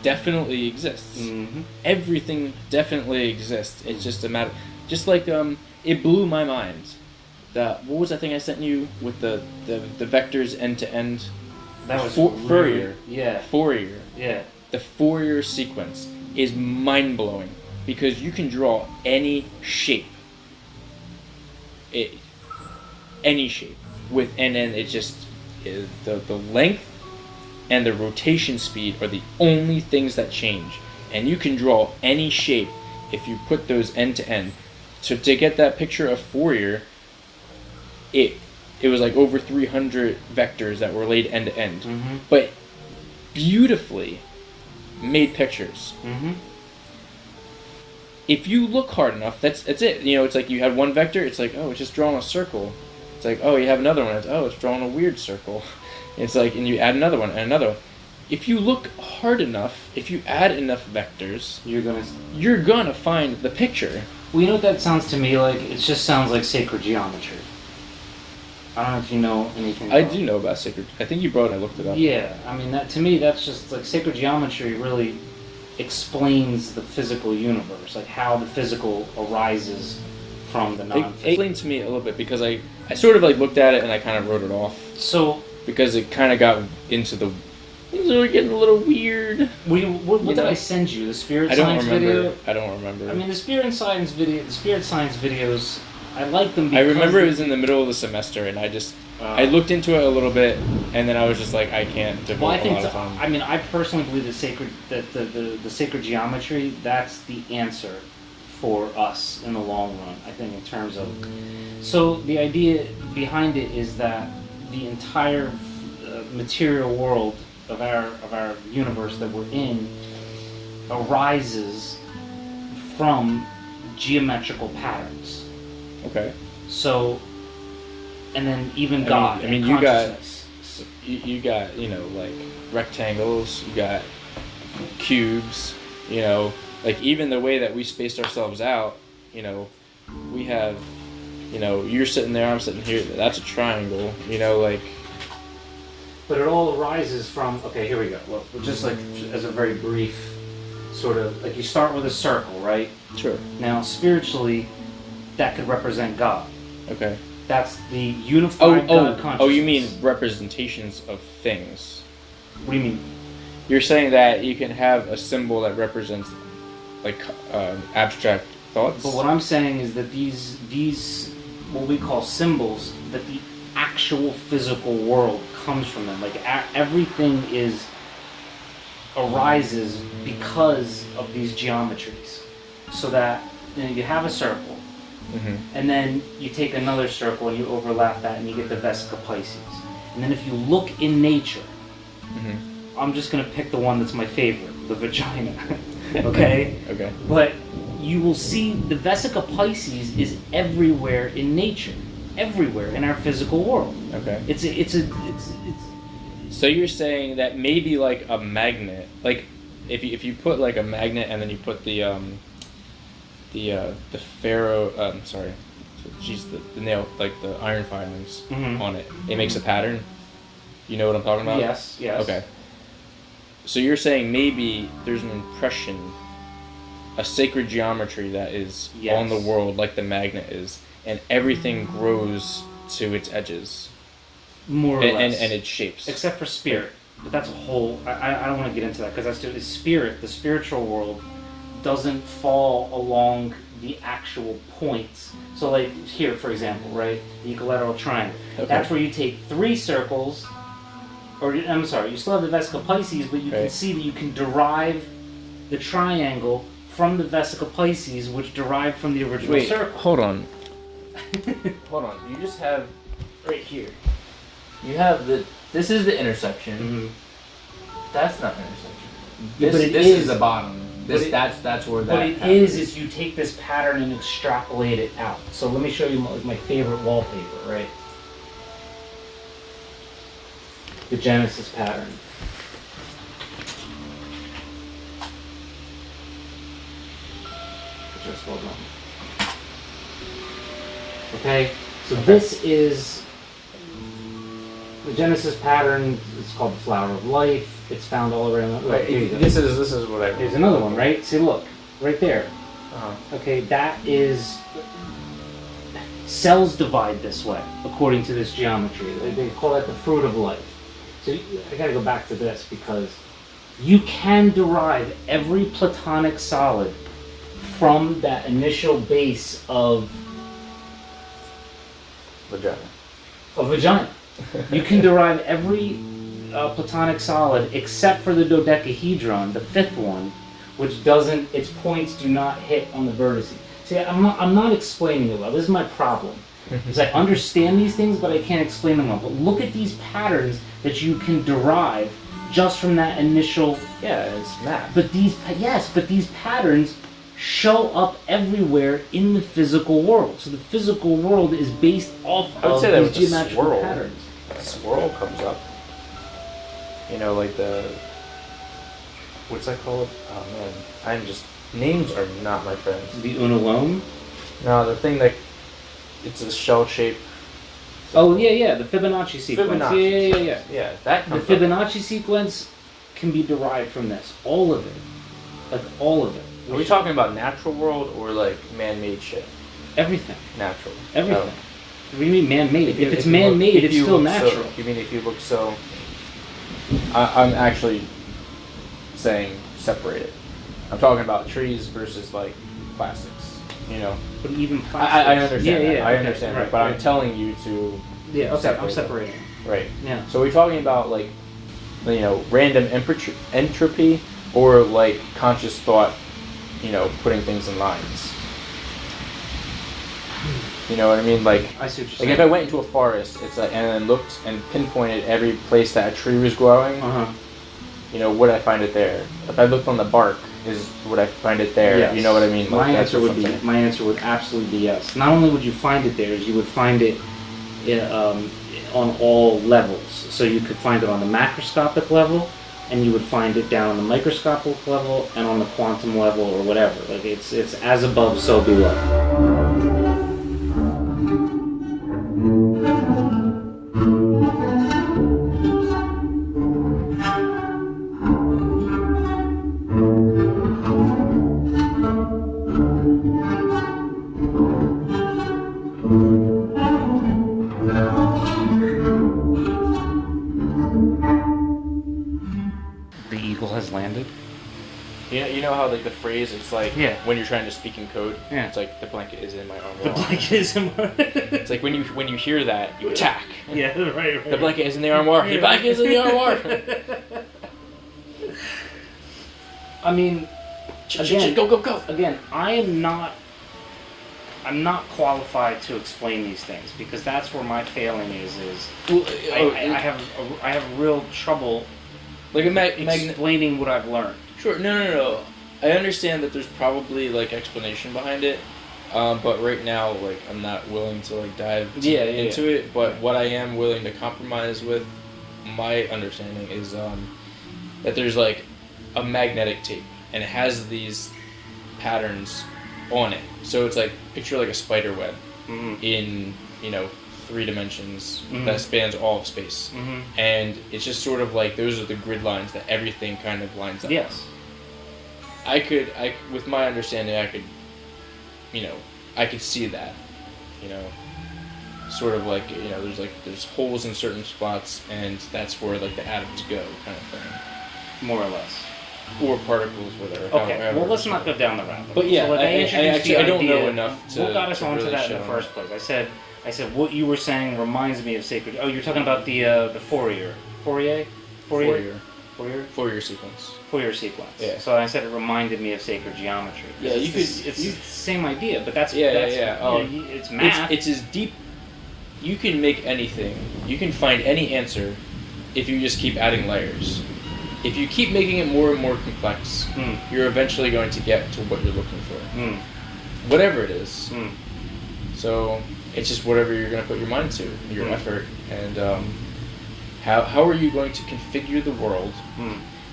definitely exists. Everything definitely exists. It's just a matter. Just like it blew my mind. What was that thing I sent you with the vectors end to end? That was Fourier. Yeah. Fourier. Yeah. The Fourier sequence is mind blowing because you can draw any shape. Any shape and then it just the length and the rotation speed are the only things that change, and you can draw any shape if you put those end to end. So to get that picture of Fourier, it was like over 300 vectors that were laid end to end, but beautifully made pictures. If you look hard enough, that's it. It's like you have one vector. It's like, oh, it's just drawing a circle. It's like, oh, you have another one. It's drawing a weird circle. It's like, and you add another one and another one. If you look hard enough, if you add enough vectors, you're gonna find the picture. Well, you know what that sounds to me like? It just sounds like sacred geometry. I don't know if you know anything about I do know about sacred. I think you brought it. I looked it up. Yeah, I mean, that to me, that's just like sacred geometry really explains the physical universe, like how the physical arises from the non-physical. Explain to me a little bit, because I sort of like looked at it and I kind of wrote it off. So because it kind of got into the things are getting a little weird. What did I send you? The spirit science video? I don't remember. I mean, the spirit science videos, I like them because I remember it was in the middle of the semester, and I looked into it a little bit, and then I was just like, I can't devote a lot of time. I mean, I personally believe the sacred geometry, that's the answer for us in the long run, I think, in terms of... So the idea behind it is that the entire material world of our universe that we're in arises from geometrical patterns. Okay. So, and then even God. I mean, you got like rectangles. You got cubes. Like even the way that we spaced ourselves out. We have. You're sitting there. I'm sitting here. That's a triangle. Like. But it all arises from. Okay, here we go. Well, just like as a very brief sort of like you start with a circle, right? Sure. Now spiritually, that could represent God. Okay. That's the unified God consciousness. Oh, you mean representations of things. What do you mean? You're saying that you can have a symbol that represents like abstract thoughts? But what I'm saying is that these what we call symbols, that the actual physical world comes from them. Like everything arises because of these geometries. So that you have a circle, and then you take another circle and you overlap that and you get the Vesica Pisces. And then if you look in nature, I'm just going to pick the one that's my favorite, the vagina. Okay? Okay. But you will see the Vesica Pisces is everywhere in nature. Everywhere in our physical world. Okay. It's So you're saying that maybe like a magnet, like if you put like a magnet and then you put the nail, like the iron filings on it, it makes a pattern. You know what I'm talking about? Yes. Okay. So you're saying maybe there's an impression, a sacred geometry that is on the world like the magnet is, and everything grows to its edges. More or less. And its shapes. Except for spirit. But that's a whole... I don't want to get into that, because that's spirit. The spiritual world doesn't fall along the actual points. So like here, for example, right? The equilateral triangle. Okay. That's where you take 3 circles, or I'm sorry, you still have the Vesica Pisces, but you can see that you can derive the triangle from the Vesica Pisces, which derived from the original circle. Hold on. Hold on. You just have right here. You have this is the intersection. That's not an intersection. This is the bottom. That's where that. What it is you take this pattern and extrapolate it out. So let me show you my favorite wallpaper, right? The Genesis pattern. Just hold on. Okay, so this is the Genesis pattern. It's called the Flower of Life. It's found all around. This is what I. Here's another one, right? See, look, right there. Okay, that is. Cells divide this way, according to this geometry. They call that the fruit of life. So I gotta go back to this, because you can derive every platonic solid from that initial base of vagina. You can derive every platonic solid except for the dodecahedron, the 5th one, which doesn't. Its points do not hit on the vertices. See, I'm not explaining it well. This is my problem. Is I understand these things, but I can't explain them well. But look at these patterns that you can derive just from that initial. Yeah, it's math. But these patterns show up everywhere in the physical world. So the physical world is based off of these geometrical patterns. A swirl comes up. Like the... What's that called? Oh man, names are not my friends. The unalome? No, the thing that... It's a shell shape. Oh yeah, the Fibonacci sequence. Yeah. Yeah, that comes The Fibonacci sequence can be derived from this. All of it. Like all of it. Are we talking about natural world or like man-made shit? Everything. Natural. Everything. Oh. What do you mean man-made? If it's you man-made, look- it's if you still look natural. So, you mean if you look so... I'm actually saying separate it. I'm talking about trees versus like plastics, you know. But even I plastics. understand that. I okay, understand right, that. But right. I'm telling you to... Yeah, okay, I'm separate separating. them. Right. Yeah. So we're talking about like, you know, random entropy or like conscious thought, you know, putting things in lines. You know what I mean? Like, I see what you're like saying. if I went into a forest, it's like, and then looked and pinpointed every place that a tree was growing, you know, would I find it there? If I looked on the bark, would I find it there? Yes. You know what I mean? Like, My that's answer what would I'm be saying. my answer would absolutely be yes. Not only would you find it there, you would find it on all levels. So you could find it on the macroscopic level, and you would find it down on the microscopic level and on the quantum level or whatever. Like it's as above, so below. The eagle has landed. You know how like the phrase, it's like Yeah. when you're trying to speak in code, Yeah. it's like the blanket is in my arm. The blanket is in my... It's like when you hear that, you attack. Yeah, right. The blanket is in the armoire. The blanket is in the armoire. I mean, again, Go. Again, I'm not qualified to explain these things because that's where my failing is. Well, I have real trouble like a explaining what I've learned. Sure, no. I understand that there's probably like explanation behind it, but right now, like I'm not willing to like dive into it. But what I am willing to compromise with, my understanding is that there's like a magnetic tape and it has these patterns on it. So it's like picture like a spider web in 3 dimensions that spans all of space, and it's just sort of like those are the grid lines that everything kind of lines up. Yes. I with my understanding, I could see that, sort of like, there's holes in certain spots, and that's where like the atoms go, kind of thing, More or less. or particles, whatever. Okay, however well, let's it's not go down the rabbit hole. But yeah, so, like, I don't know enough to. What got us to onto really that in the show. first place? I said what you were saying reminds me of sacred. Oh, you're talking about the Fourier sequence. Fourier sequence. Yeah. So I said it reminded me of sacred geometry. Yeah, It's the same idea, but that's Yeah. it's math. It's as deep. You can make anything. You can find any answer if you just keep adding layers. If you keep making it more and more complex, you're eventually going to get to what you're looking for. Whatever it is. So it's just whatever you're going to put your mind to, your effort, and how are you going to configure the world?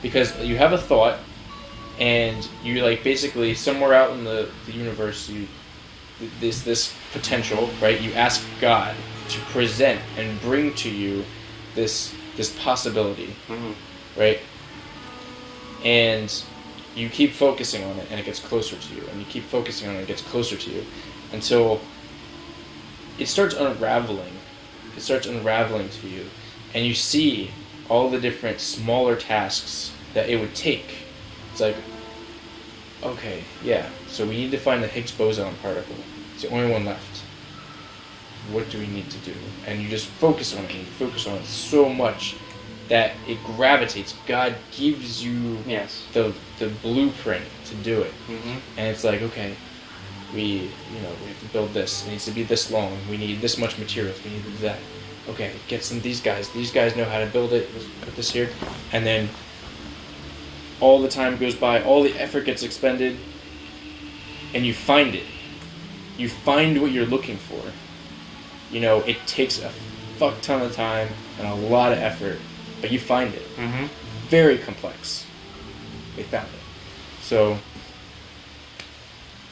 Because you have a thought, and you like basically somewhere out in the universe, this potential, right? You ask God to present and bring to you this possibility, right? And you keep focusing on it, and it gets closer to you, and you keep focusing on it, and it gets closer to you, until it starts unraveling. It starts unraveling to you, and you see all the different smaller tasks that it would take. It's like, okay, yeah, so we need to find the Higgs boson particle. It's the only one left. What do we need to do? And you just focus on it, and you focus on it so much that it gravitates. God gives you the blueprint to do it. And it's like, okay, we have to build this. It needs to be this long. We need this much materials. We need to do that. Okay, get these guys. These guys know how to build it. Let's put this here. And then all the time goes by, all the effort gets expended, and you find it. You find what you're looking for. It takes a fuck ton of time and a lot of effort, but you find it. Very complex. They found it. So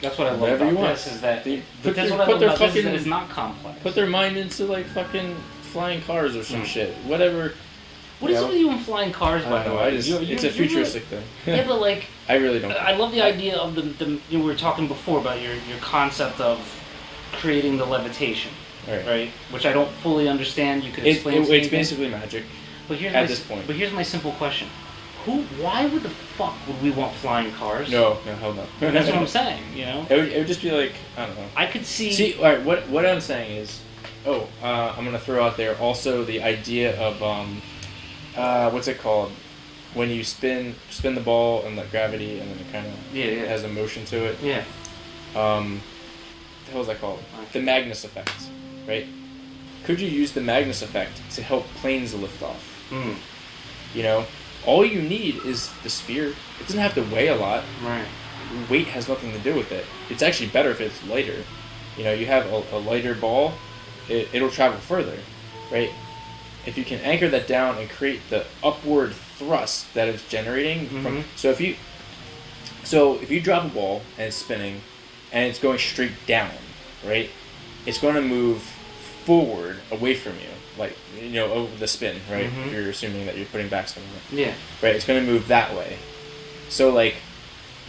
that's what I love whatever about you want. this is that Put their it's not complex. Put their mind into like fucking flying cars or some shit. Whatever What is it with you and flying cars, by the way? It's a futuristic thing. Yeah, but like... I really don't. I love the idea of the we were talking before about your concept of creating the levitation, right? Which I don't fully understand. You could explain to me. It's basically magic at this point. But here's my simple question. Why would the fuck would we want flying cars? No, hell no. That's what I'm saying, you know? It would just be like, I don't know. I could see... See, alright, what I'm saying is, I'm going to throw out there also the idea of, what's it called? When you spin the ball and let gravity, and then it kind of has a motion to it. Yeah. What the hell is that called? The Magnus effect, right? Could you use the Magnus effect to help planes lift off? Mm. You know? All you need is the sphere. It doesn't have to weigh a lot. Right. Weight has nothing to do with it. It's actually better if it's lighter. You know, you have a lighter ball, it'll travel further, right? If you can anchor that down and create the upward thrust that it's generating from... So if you drop a ball and it's spinning and it's going straight down, right? It's going to move forward away from you. Like, you know, over the spin, right? If you're assuming that you're putting backspin on it. Yeah. Right, it's going to move that way. So, like,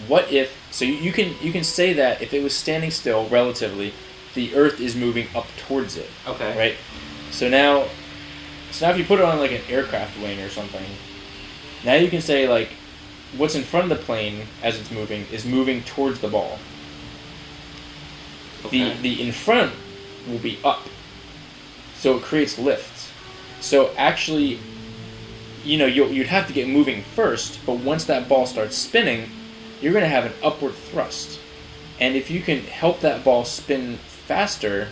what if... So you can say that if it was standing still, relatively, the Earth is moving up towards it. Okay. Right? So now if you put it on, like, an aircraft wing or something, now you can say, like, what's in front of the plane as it's moving is moving towards the ball. Okay. The in front will be up. So it creates lift. So actually, you know, you'd have to get moving first, but once that ball starts spinning, you're going to have an upward thrust. And if you can help that ball spin faster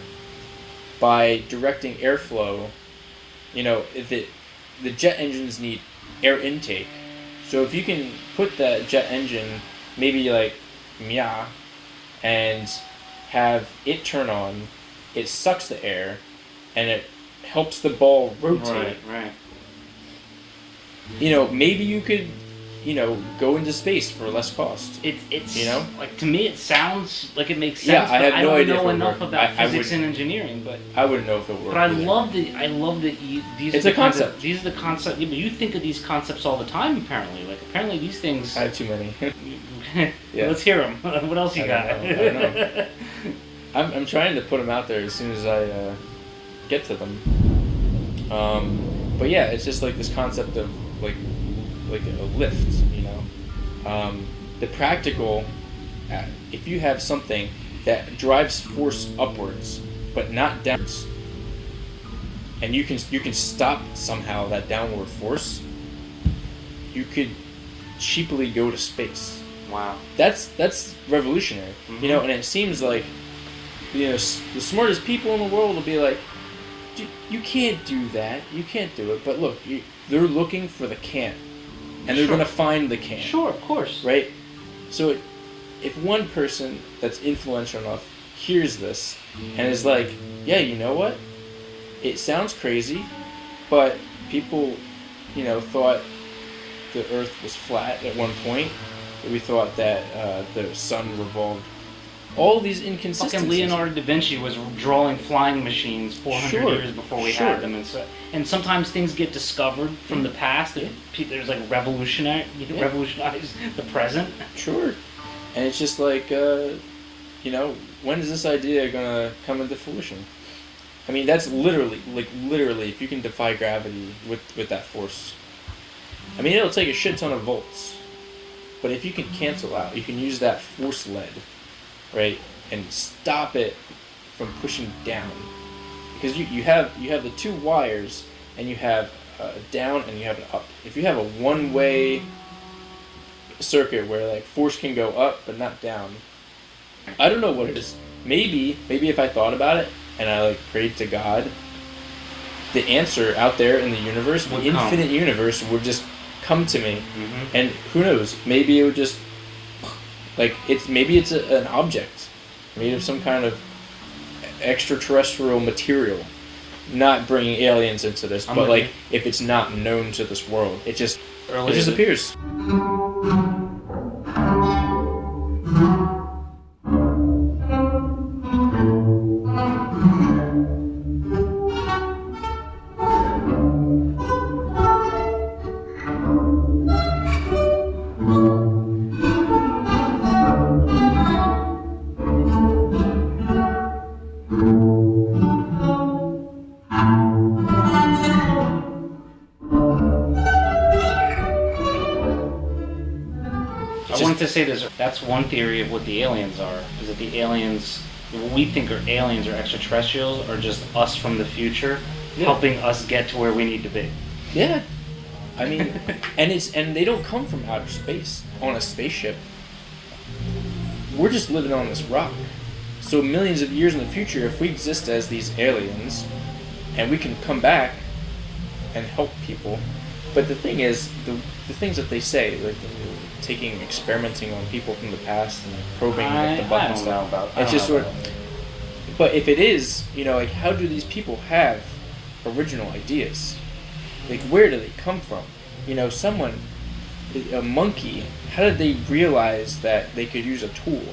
by directing airflow, you know, the jet engines need air intake. So if you can put that jet engine maybe like Magee and have it turn on, it sucks the air, and it helps the ball rotate. Right. You know, maybe you could, you know, go into space for less cost. It's you know, like, to me it sounds like it makes sense. Yeah, I have but no I idea don't know if it enough would. about I physics and engineering, but I wouldn't know if it worked. But I love that these. It's are a concept. These are the concept. Yeah, but you think of these concepts all the time. Apparently these things. I have too many. Yeah. Let's hear them. What else you got? I don't know. I'm trying to put them out there as soon as I get to them. But yeah, it's just like this concept of like a lift, you know. The practical, if you have something that drives force upwards but not downwards, and you can stop somehow that downward force, you could cheaply go to space. Wow. That's revolutionary, you know. And it seems like, you know, the smartest people in the world will be like, you can't do that. You can't do it. But look, they're looking for the can't. And they're going to find the can't. Sure, of course. Right? So if one person that's influential enough hears this and is like, yeah, you know what? It sounds crazy, but people, you know, thought the Earth was flat at one point. We thought that the sun revolved. All these inconsistencies. Fucking Leonardo da Vinci was drawing flying machines 400 years before we had them, and sometimes things get discovered from the past that there's like revolutionize the present. Sure, and it's just like, you know, when is this idea gonna come into fruition? I mean, that's literally, if you can defy gravity with that force. I mean, it'll take a shit ton of volts, but if you can cancel out, you can use that force lead. Right, and stop it from pushing down, because you have the two wires, and you have a down and you have an up. If you have a one-way circuit where like force can go up but not down, I don't know what it is. Maybe if I thought about it and I like prayed to God, the answer out there in the universe, the infinite universe, would just come to me, and who knows? Maybe it would just. Like, maybe it's an object made of some kind of extraterrestrial material. Not bringing aliens into this, but like, if it's not known to this world, it just appears. say this. That's one theory of what the aliens are. Is that the aliens, what we think are aliens or extraterrestrials, are just us from the future, helping us get to where we need to be. Yeah. I mean, and they don't come from outer space on a spaceship. We're just living on this rock. So millions of years in the future, if we exist as these aliens, and we can come back and help people, but the thing is, the things that they say, like experimenting on people from the past and probing the button and stuff. It's just sort of. But if it is, like, how do these people have original ideas? Like, where do they come from? Someone, a monkey, how did they realize that they could use a tool?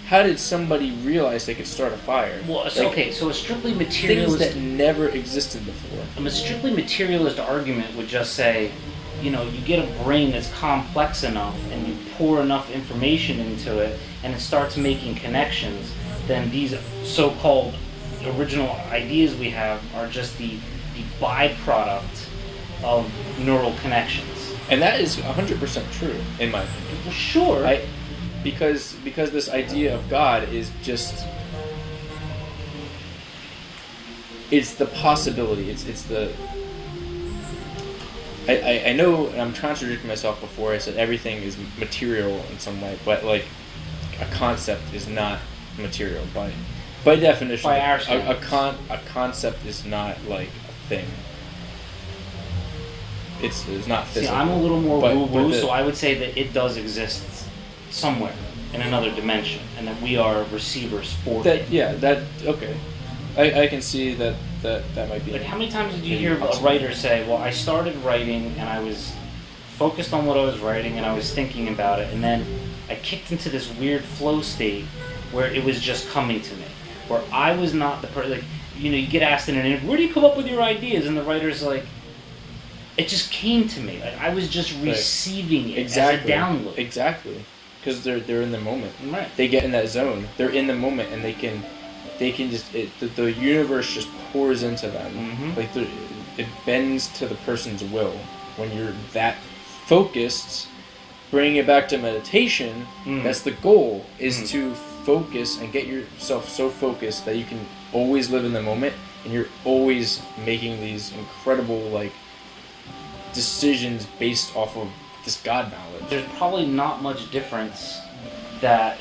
How did somebody realize they could start a fire? Well, so a strictly materialist... Things that never existed before. A strictly materialist argument would just say, you get a brain that's complex enough and you pour enough information into it and it starts making connections, then these so-called original ideas we have are just the byproduct of neural connections. And that is 100% true, in my opinion. Well, sure. Because this idea of God is just... It's the possibility. It's the... I know, and I'm contradicting myself before, I said everything is material in some way, but, like, a concept is not material by definition. By our standards. A concept is not, like, a thing. It's not physical. See, I'm a little more woo-woo, so I would say that it does exist somewhere in another dimension, and that we are receivers for it. Yeah, okay. I can see that might be... Like, how many times did you hear a writer say, well, I started writing, and I was focused on what I was writing, and I was thinking about it, and then I kicked into this weird flow state where it was just coming to me, where I was not the person... Like, you get asked in an interview, where do you come up with your ideas? And the writer's like, it just came to me. Like, I was just receiving it as a download. Exactly. Because they're in the moment. Right. They get in that zone. They're in the moment, and they can just... the universe just pours into them. Mm-hmm. Like, it bends to the person's will. When you're that focused, bringing it back to meditation, that's the goal, is to focus and get yourself so focused that you can always live in the moment, and you're always making these incredible, like, decisions based off of this God knowledge. There's probably not much difference that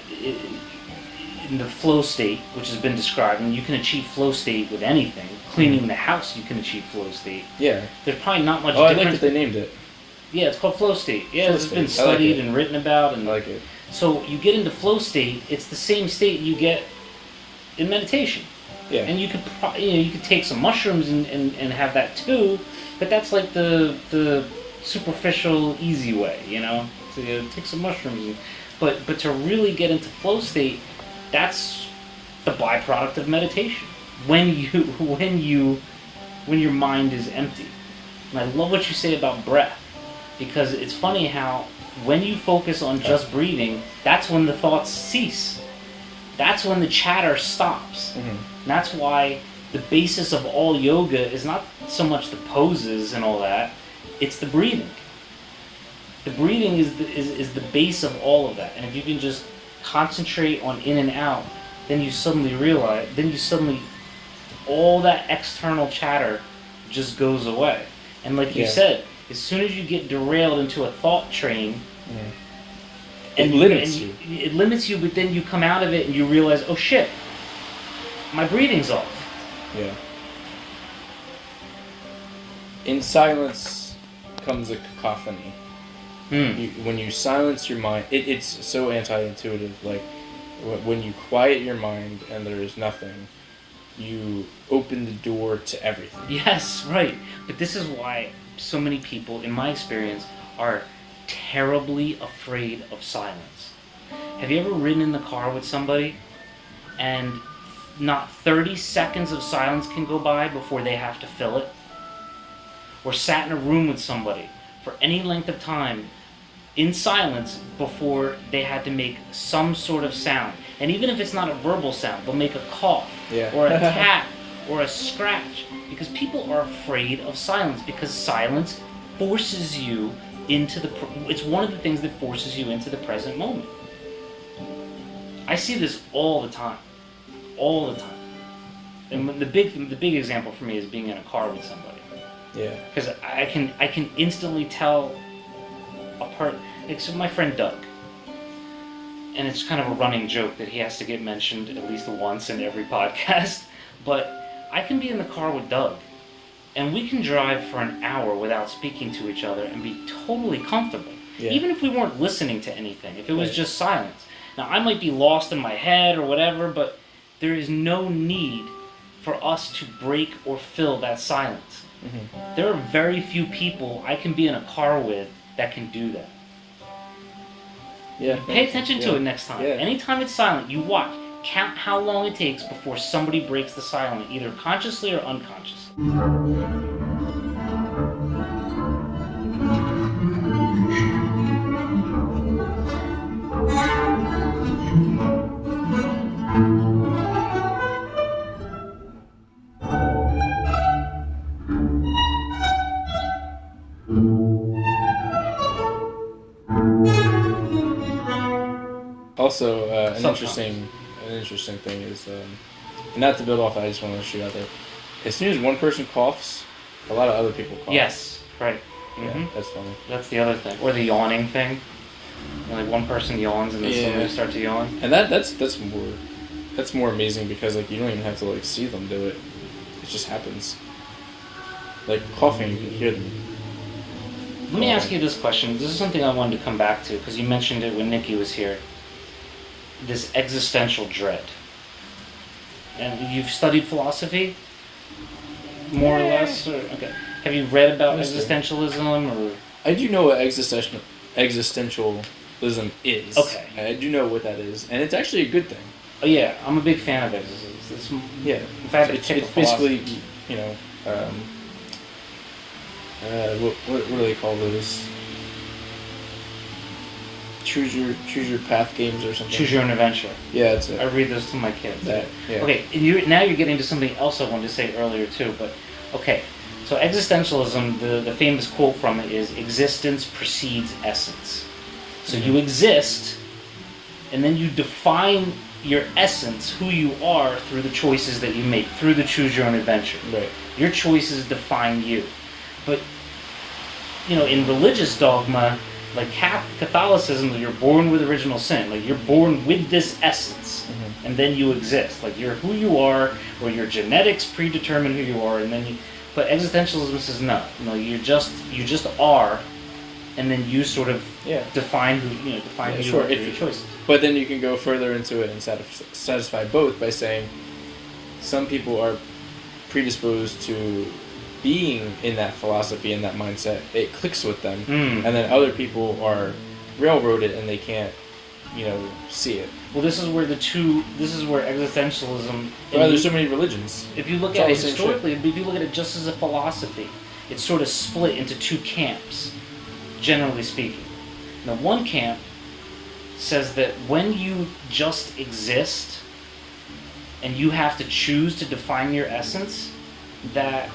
in the flow state, which has been described, and you can achieve flow state with anything. Cleaning the house, you can achieve flow state. Yeah. There's probably not much difference. I like that they named it. Yeah, it's called flow state. Yeah, it's been studied and written about. And I like it. So you get into flow state, it's the same state you get in meditation. Yeah. And you could take some mushrooms and have that too, but that's like the superficial, easy way, So take some mushrooms, but to really get into flow state, that's the byproduct of meditation. When your mind is empty. And I love what you say about breath, because it's funny how when you focus on just breathing, that's when the thoughts cease. That's when the chatter stops. Mm-hmm. And that's why the basis of all yoga is not so much the poses and all that, it's the breathing. The breathing is the base of all of that. And if you can just concentrate on in and out, then you suddenly all that external chatter just goes away. And like you said, as soon as you get derailed into a thought train, it limits you. It limits you, but then you come out of it and you realize, oh shit, my breathing's off. Yeah. In silence comes a cacophony. When you silence your mind, it's so anti-intuitive. Like, when you quiet your mind and there is nothing, you open the door to everything. Yes, right. But this is why so many people, in my experience, are terribly afraid of silence. Have you ever ridden in the car with somebody and not 30 seconds of silence can go by before they have to fill it? Or sat in a room with somebody for any length of time in silence before they had to make some sort of sound. And even if it's not a verbal sound, they'll make a cough or a tap or a scratch, because people are afraid of silence, because silence forces you into it's one of the things that forces you into the present moment. I see this all the time. All the time. And the big example for me is being in a car with somebody. Yeah. Because I can instantly tell like, so my friend Doug, and it's kind of a running joke that he has to get mentioned at least once in every podcast, but I can be in the car with Doug, and we can drive for an hour without speaking to each other and be totally comfortable. Yeah. Even if we weren't listening to anything, if it was just silence. Now, I might be lost in my head or whatever, but there is no need for us to break or fill that silence. Mm-hmm. There are very few people I can be in a car with that can do that. Yeah. Pay attention to it next time. Yeah. Anytime it's silent, you watch. Count how long it takes before somebody breaks the silence, either consciously or unconsciously. Also, an interesting thing is, not to build off, I just want to shoot out there. As soon as one person coughs, a lot of other people cough. Yes, right. Yeah, that's funny. That's the other thing, or the yawning thing. Like one person yawns and then somebody starts to yawn. And that's more amazing because like you don't even have to like see them do it. It just happens. Like coughing, you can hear them. Let me ask you this question. This is something I wanted to come back to because you mentioned it when Nikki was here. This existential dread. And you've studied philosophy? More or less? Or, okay. Have you read about existentialism? Or? I do know what existentialism is. Okay. I do know what that is. And it's actually a good thing. Oh yeah, I'm a big fan of it. In fact, it's basically, you know, what do they call those? Choose your path games or something. Choose your own adventure. Yeah, that's it. I read those to my kids. Yeah. Okay, now you're getting to something else I wanted to say earlier too. But okay, so existentialism, the famous quote from it is, "Existence precedes essence." So you exist, and then you define your essence, who you are, through the choices that you make, through the choose your own adventure. Right. Your choices define you. But in religious dogma, like Catholicism, you're born with original sin. Like you're born with this essence, and then you exist. Like you're who you are, or your genetics predetermine who you are, and then you. But existentialism says no. You just are, and then you sort of define who you are through your choices. But then you can go further into it and satisfy both by saying some people are predisposed to being in that philosophy and that mindset. It clicks with them, and then other people are railroaded and they can't, see it. Well, this is where existentialism. There's so many religions. If you look at it historically, if you look at it just as a philosophy, it's sort of split into two camps, generally speaking. Now, one camp says that when you just exist and you have to choose to define your essence, that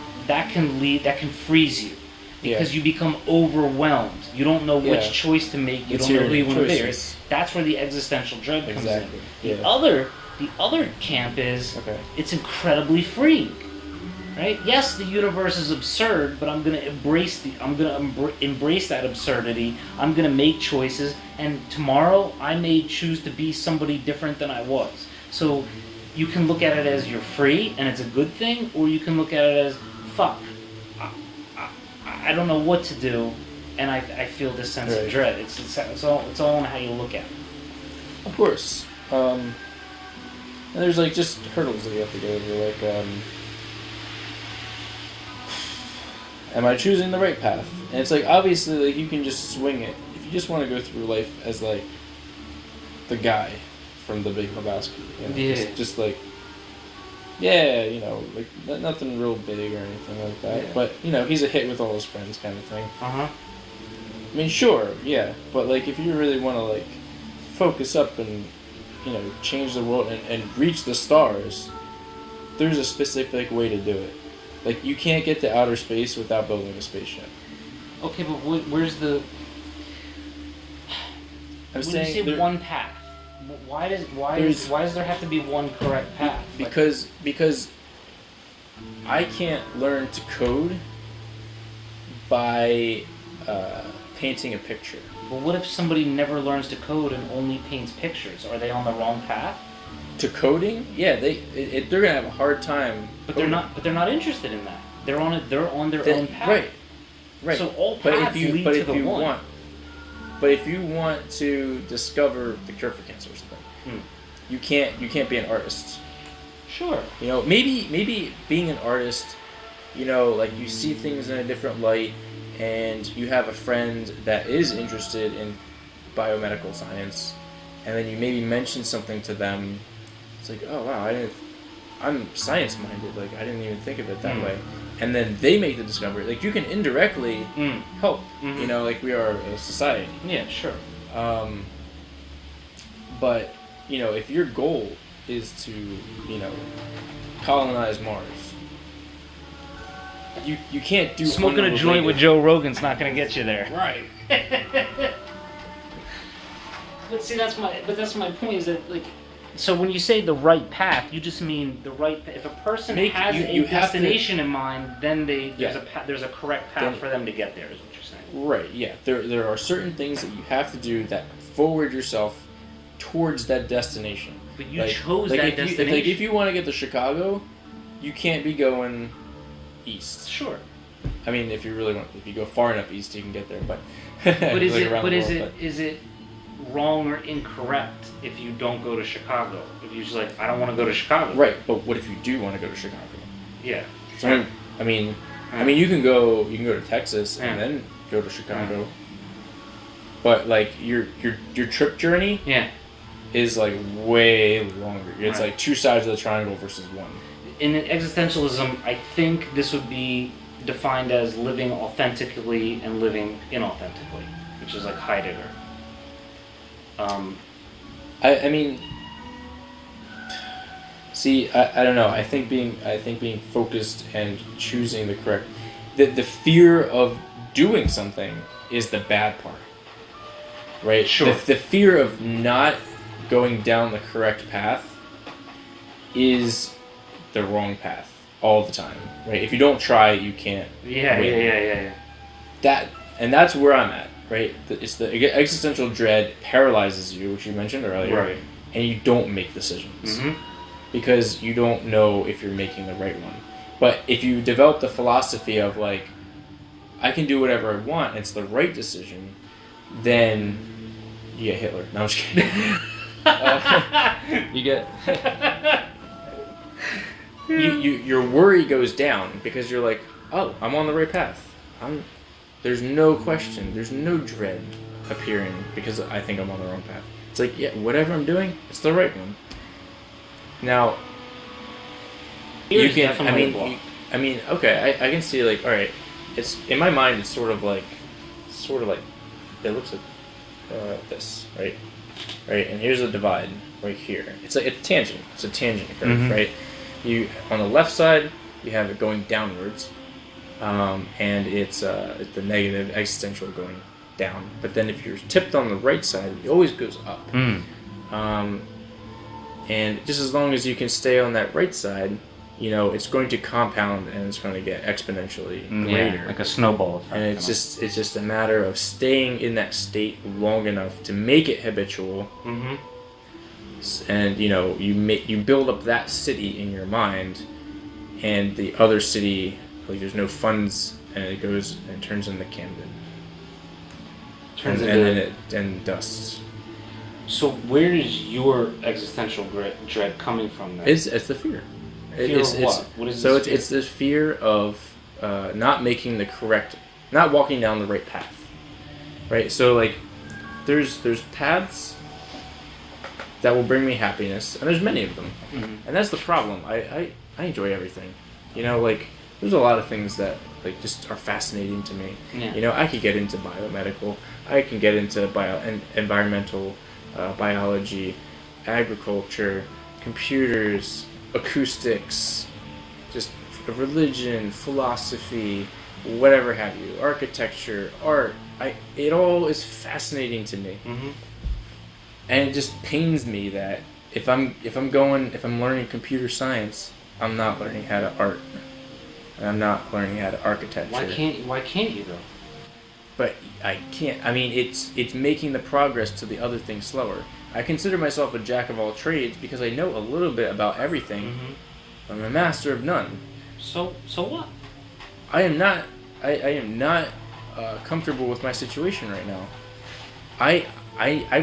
can freeze you because you become overwhelmed. You don't know which choice to make. You don't know who you want to be. Right? That's where the existential dread comes in. The other camp is it's incredibly freeing. Right? Yes, the universe is absurd, but I'm going to embrace that absurdity. I'm going to make choices, and tomorrow I may choose to be somebody different than I was. So you can look at it as you're free and it's a good thing, or you can look at it as fuck. I don't know what to do, and I feel this sense of dread. It's all on how you look at it. Of course. And there's just hurdles that you have to go over, am I choosing the right path? And it's obviously you can just swing it. If you just want to go through life as the guy from The Big Lebowski, just nothing real big or anything like that. But he's a hit with all his friends, kind of thing. I mean, sure, but if you really want to focus up and change the world and reach the stars, there's a specific way to do it. You can't get to outer space without building a spaceship. Okay, but where's the... When you say one path, Why does there have to be one correct path? Because I can't learn to code by painting a picture. But what if somebody never learns to code and only paints pictures? Are they on the wrong path? To coding? Yeah, they're gonna have a hard time. But they're not interested in that. They're on their own path. Right. So all paths lead to the one. But if you want to discover the cure for cancer or something, you can't be an artist. Sure. You know, maybe being an artist, you know, like you see things in a different light, and you have a friend that is interested in biomedical science, and then you maybe mention something to them. It's like, oh wow, I'm science minded. Like I didn't even think of it that way. And then they make the discovery. Like you can indirectly help. Mm-hmm. You know, like we are a society. Yeah, sure. But you know, if your goal is to, you know, colonize Mars, you can't do smoking a joint with Joe Rogan's not going to get you there. Right. But see, that's my point. Is that like, so when you say the right path, you just mean the right. If a person has a destination in mind, then there's a correct path for them to get there. Is what you're saying. Right. Yeah. There are certain things that you have to do that forward yourself towards that destination. But you chose that destination. If you want to get to Chicago, you can't be going east. Sure. I mean, if you go far enough east, you can get there. But is it wrong or incorrect if you don't go to Chicago? If you're just like, I don't want to go to Chicago. Right. But what if you do want to go to Chicago? Yeah. So I mean, you can go to Texas and then go to Chicago. But like your trip journey. Yeah. Is like way longer. It's like two sides of the triangle versus one. In existentialism, I think this would be defined as living authentically and living inauthentically, which is like Heidegger. I mean, see, I don't know. I think being focused and choosing the correct, the fear of doing something is the bad part, right? Sure. The fear of not going down the correct path is the wrong path all the time, right? If you don't try, you can't win. Yeah. That's where I'm at, right? It's the existential dread paralyzes you, which you mentioned earlier, right? And you don't make decisions because you don't know if you're making the right one. But if you develop the philosophy of like, I can do whatever I want, it's the right decision, then you get Hitler. No, I'm just kidding. You get your worry goes down because you're like, oh, I'm on the right path. There's no question, there's no dread appearing because I think I'm on the wrong path. It's like, yeah, whatever I'm doing, it's the right one. Now, you can. I mean, okay, I can see like, all right, it's in my mind. It's sort of like, it looks like this, right? Right, and here's a divide right here. It's like a tangent. It's a tangent curve, right? You on the left side, you have it going downwards, and it's the negative existential going down. But then if you're tipped on the right side, it always goes up. And just as long as you can stay on that right side, you know, it's going to compound and it's going to get exponentially greater. Yeah, like a snowball effect. And it's just a matter of staying in that state long enough to make it habitual. And you know, you build up that city in your mind, and the other city, like there's no funds, and it goes and turns into Camden. And then dusts. So where is your existential dread coming from then? It's the fear. Fear of what? What is so this it's this fear of not walking down the right path, right? So like, there's paths that will bring me happiness, and there's many of them, and that's the problem. I enjoy everything, you know. Like, there's a lot of things that like just are fascinating to me. You know, I could get into biomedical, I can get into environmental biology, agriculture, computers, acoustics, just religion, philosophy, whatever have you, architecture, art. It all is fascinating to me. And it just pains me that if I'm learning computer science, I'm not learning how to art. And I'm not learning how to architecture. Why can't you though? But I can't. I mean, it's making the progress to the other thing slower. I consider myself a jack of all trades because I know a little bit about everything. Mm-hmm. I'm a master of none. So what? I am not comfortable with my situation right now. I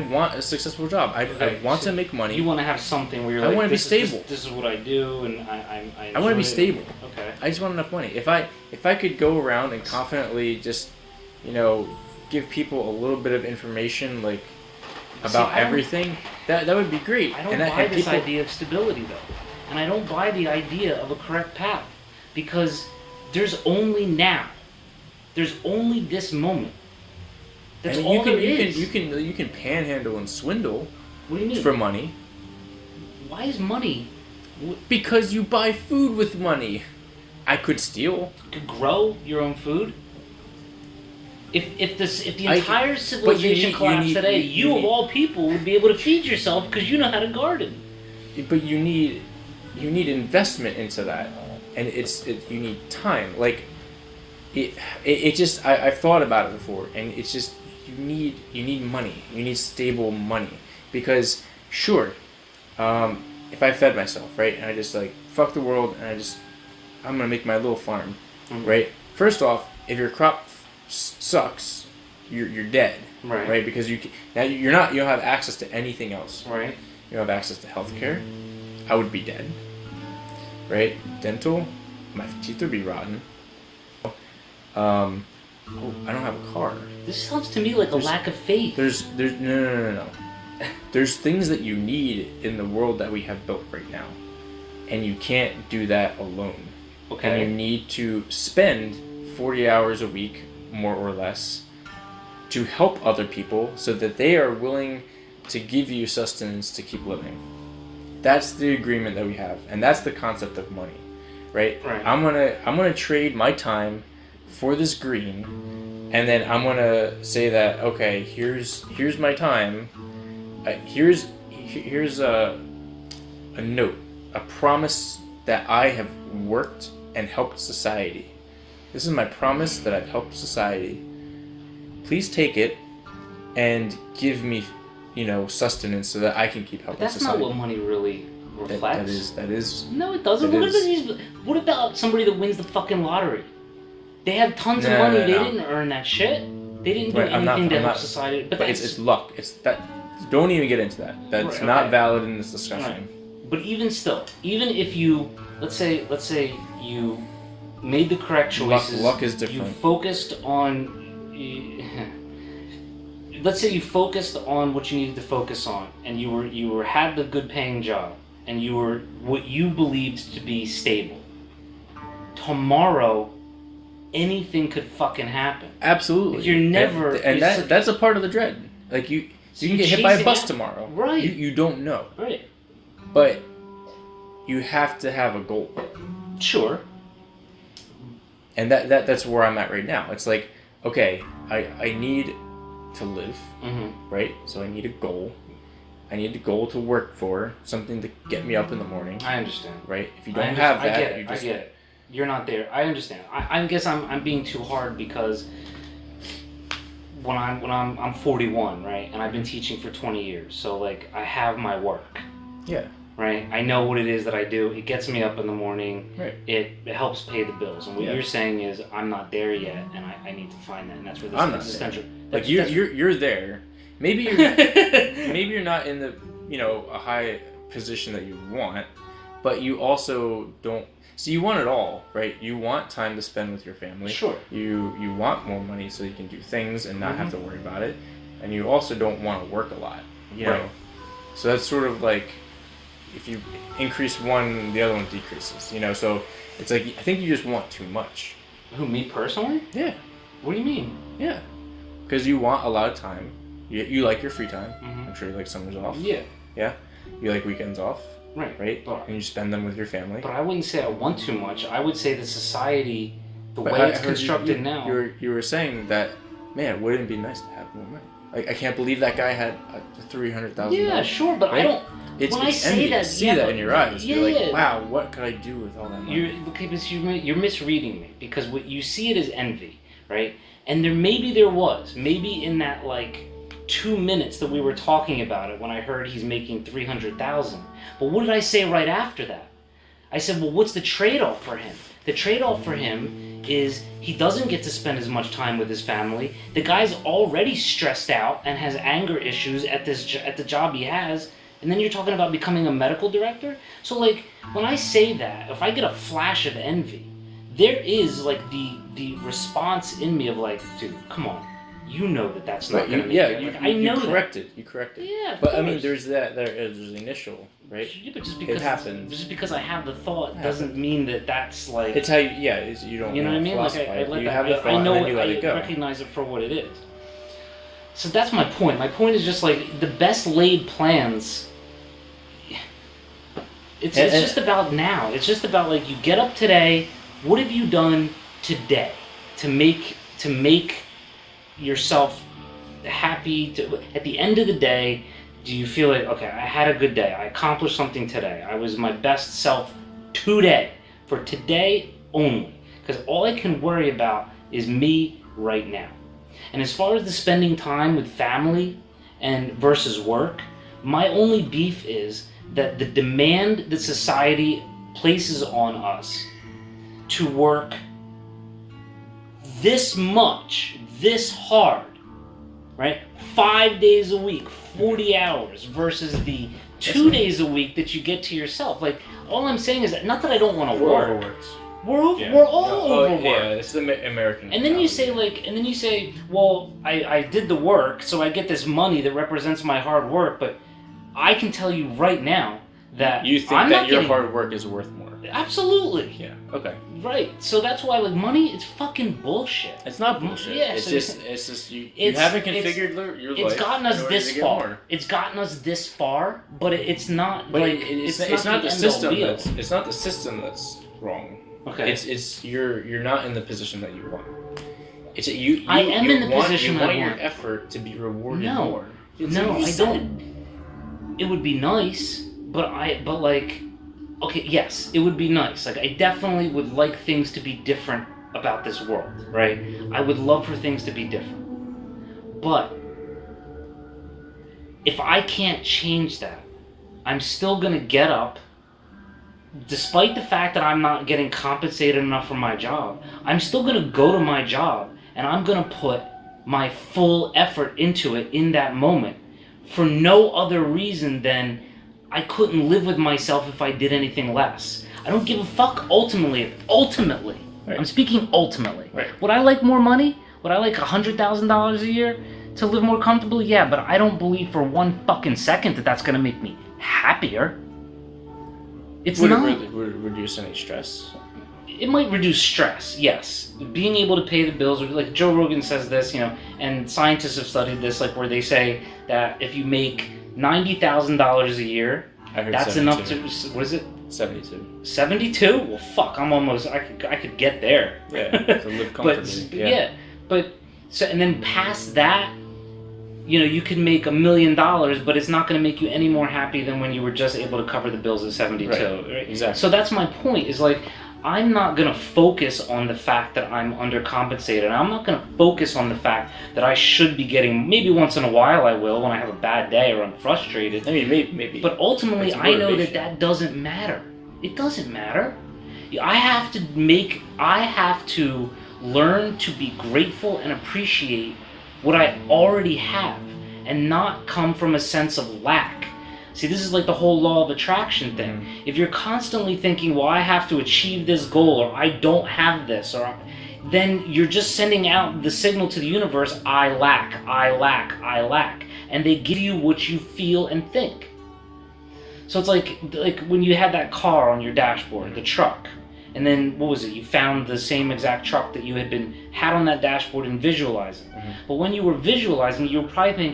want a successful job. I want to make money. You want to have something where you're I want to be stable. This is what I do, and I want to be stable. Okay. I just want enough money. If I could go around and confidently just, give people a little bit of information like about everything, that would be great. I don't buy this idea of stability though, and I don't buy the idea of a correct path, because there's only now. There's only this moment. That's all there is. You can panhandle and swindle. What do you mean? For money. Why is money? Because you buy food with money. I could steal. You could grow your own food. If the entire civilization collapsed today, you of all people would be able to feed yourself because you know how to garden. But you need investment into that, and you need time. Like it just I've thought about it before, and it's just you need money. You need stable money, because sure, if I fed myself, right, and I just like fuck the world, and I'm gonna make my little farm, right. First off, if your crop sucks, you're dead, right? Because you don't have access to anything else, right? You don't have access to healthcare. I would be dead, right? Dental, my teeth would be rotten. I don't have a car. This sounds to me like a lack of faith. There's no. There's things that you need in the world that we have built right now, and you can't do that alone. Okay. And you need to spend 40 hours a week, more or less, to help other people so that they are willing to give you sustenance to keep living. That's the agreement that we have, and that's the concept of money, right? Right. I'm gonna trade my time for this green, and then I'm gonna say that, okay, here's my time. Here's a note, a promise that I have worked and helped society. This is my promise that I've helped society. Please take it and give me, sustenance so that I can keep helping society. That's not what money really reflects. That is. No, it doesn't. What about somebody that wins the fucking lottery? They have tons of money. They didn't earn that shit. They didn't do anything to help society. But it's luck. It's that. Don't even get into that. That's not valid in this discussion. Right. But even still, even if you, let's say you made the correct choices. Luck is different. You focused on. Let's say you focused on what you needed to focus on, and you had the good paying job, and you were what you believed to be stable. Tomorrow, anything could fucking happen. Absolutely. Like you're never, and that's a part of the dread. Like you can get hit by a bus tomorrow. Right. You don't know. Right. But you have to have a goal. Sure. And that's where I'm at right now. It's like, okay, I need to live, right? So I need a goal. I need a goal to work for, something to get me up in the morning. I understand. Right? If you don't have that, I get it. You're not there. I understand. I guess I'm being too hard because when I'm 41, right, and I've been teaching for 20 years, so like I have my work. Yeah. Right. I know what it is that I do. It gets me up in the morning. Right. It helps pay the bills. And what you're saying is I'm not there yet, and I need to find that. And that's where this existential. Like you're there. Maybe you're not in the a high position that you want, but you also don't. So you want it all, right? You want time to spend with your family. Sure. You want more money so you can do things and not have to worry about it, and you also don't want to work a lot. You know. So that's sort of like, if you increase one, the other one decreases. So it's like I think you just want too much. Who, me personally? Yeah. What do you mean? Yeah. Because you want a lot of time. You like your free time. I'm sure you like summers off. Yeah. Yeah. You like weekends off. Right? But, and you spend them with your family. But I wouldn't say I want too much. I would say that society, the way it's constructed now. You were saying that, man, wouldn't it be nice to have more money? Like, I can't believe that guy had $300,000. Yeah, sure, but I don't. It's say envy. that, you see that in your eyes. Yeah, you're like, wow, what could I do with all that money? You're misreading me, because what you see it as envy, right? And there was maybe in that like 2 minutes that we were talking about it when I heard he's making $300,000. But what did I say right after that? I said, well, what's the trade-off for him? The trade-off for him is he doesn't get to spend as much time with his family. The guy's already stressed out and has anger issues at the job he has. And then you're talking about becoming a medical director? So, like, when I say that, if I get a flash of envy, there is, like, the response in me of, like, dude, come on. You know that's not going to make it. Like, I know you corrected. You corrected. Yeah, but, I mean, there's there's initial, right? Yeah, but it happens. Just because I have the thought doesn't mean that's, like... It's how you, you don't you know what I mean? Like, you have the thought and then you let it go. I recognize it for what it is. So that's my point. My point is just, like, the best laid plans... It's just about now. It's just about, like, you get up today, what have you done today to make yourself happy? At the end of the day, do you feel like, okay, I had a good day, I accomplished something today, I was my best self today, for today only, because all I can worry about is me right now. And as far as the spending time with family and versus work, my only beef is that the demand that society places on us to work this much, this hard, right? 5 days a week, 40 hours, versus the 2 days a week that you get to yourself. Like, all I'm saying is that, not that I don't want to work. We're all overworked. Yeah, it's the American. And then you say, well, I did the work, so I get this money that represents my hard work, but I can tell you right now that you think that your hard work is worth more. Absolutely. Yeah. Okay. Right. So that's why, like, money is fucking bullshit. It's not bullshit. Yeah, it's just you haven't configured your life. It's gotten us this far. More. It's gotten us this far, but it's not. But like it's not the system. It's not the system that's wrong. Okay. It's you're not in the position that you want. It's you. I am in the position I want. You want your effort to be rewarded more. No, I don't. It would be nice, but like, okay, yes, it would be nice. Like, I definitely would like things to be different about this world, right? I would love for things to be different. But if I can't change that, I'm still gonna get up, despite the fact that I'm not getting compensated enough for my job. I'm still gonna go to my job, and I'm gonna put my full effort into it in that moment, for no other reason than I couldn't live with myself if I did anything less. I don't give a fuck ultimately. Right. I'm speaking ultimately. Right. Would I like more money? Would I like $100,000 a year to live more comfortably? Yeah, but I don't believe for one fucking second that that's gonna make me happier. It's not. Would it reduce any stress? It might reduce stress, yes. Being able to pay the bills, like Joe Rogan says this, and scientists have studied this, like, where they say that if you make $90,000 a year, that's 72. Enough to, what is it? 72. 72? Well, fuck, I could get there. Yeah, to live comfortably. And then past that, you could make $1 million, but it's not going to make you any more happy than when you were just able to cover the bills at 72. Right? Exactly. So that's my point, is like, I'm not going to focus on the fact that I'm undercompensated. I'm not going to focus on the fact that I should be getting, maybe once in a while I will when I have a bad day or I'm frustrated. I mean, maybe. But ultimately, I know that doesn't matter. It doesn't matter. I have to learn to be grateful and appreciate what I already have and not come from a sense of lack. See, this is like the whole law of attraction thing. Mm-hmm. If you're constantly thinking, well, I have to achieve this goal, or I don't have this, then you're just sending out the signal to the universe, I lack, I lack, I lack. And they give you what you feel and think. So it's like when you had that car on your dashboard, the truck, and then, what was it, you found the same exact truck that you had on that dashboard and visualizing. Mm-hmm. But when you were visualizing, you probably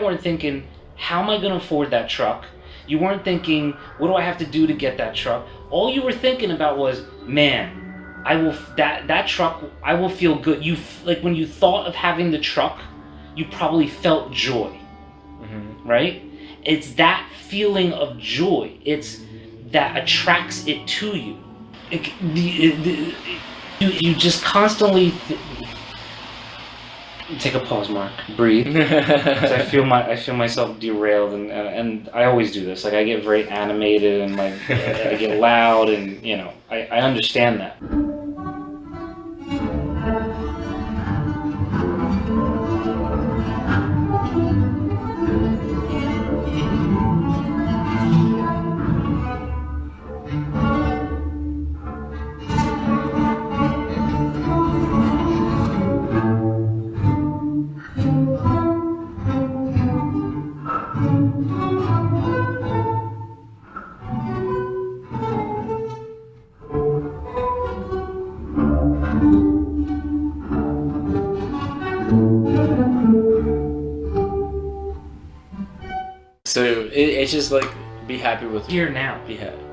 weren't thinking, how am I going to afford that truck? You weren't thinking, what do I have to do to get that truck? All you were thinking about was, man, that truck, I will feel good. Like when you thought of having the truck, you probably felt joy, right? It's that feeling of joy. It's that attracts it to you. You just constantly take a pause, Mark. Breathe. 'Cause I feel myself derailed, and I always do this. Like I get very animated and like I get loud, and you know I understand that. So it's just like be happy with Here now.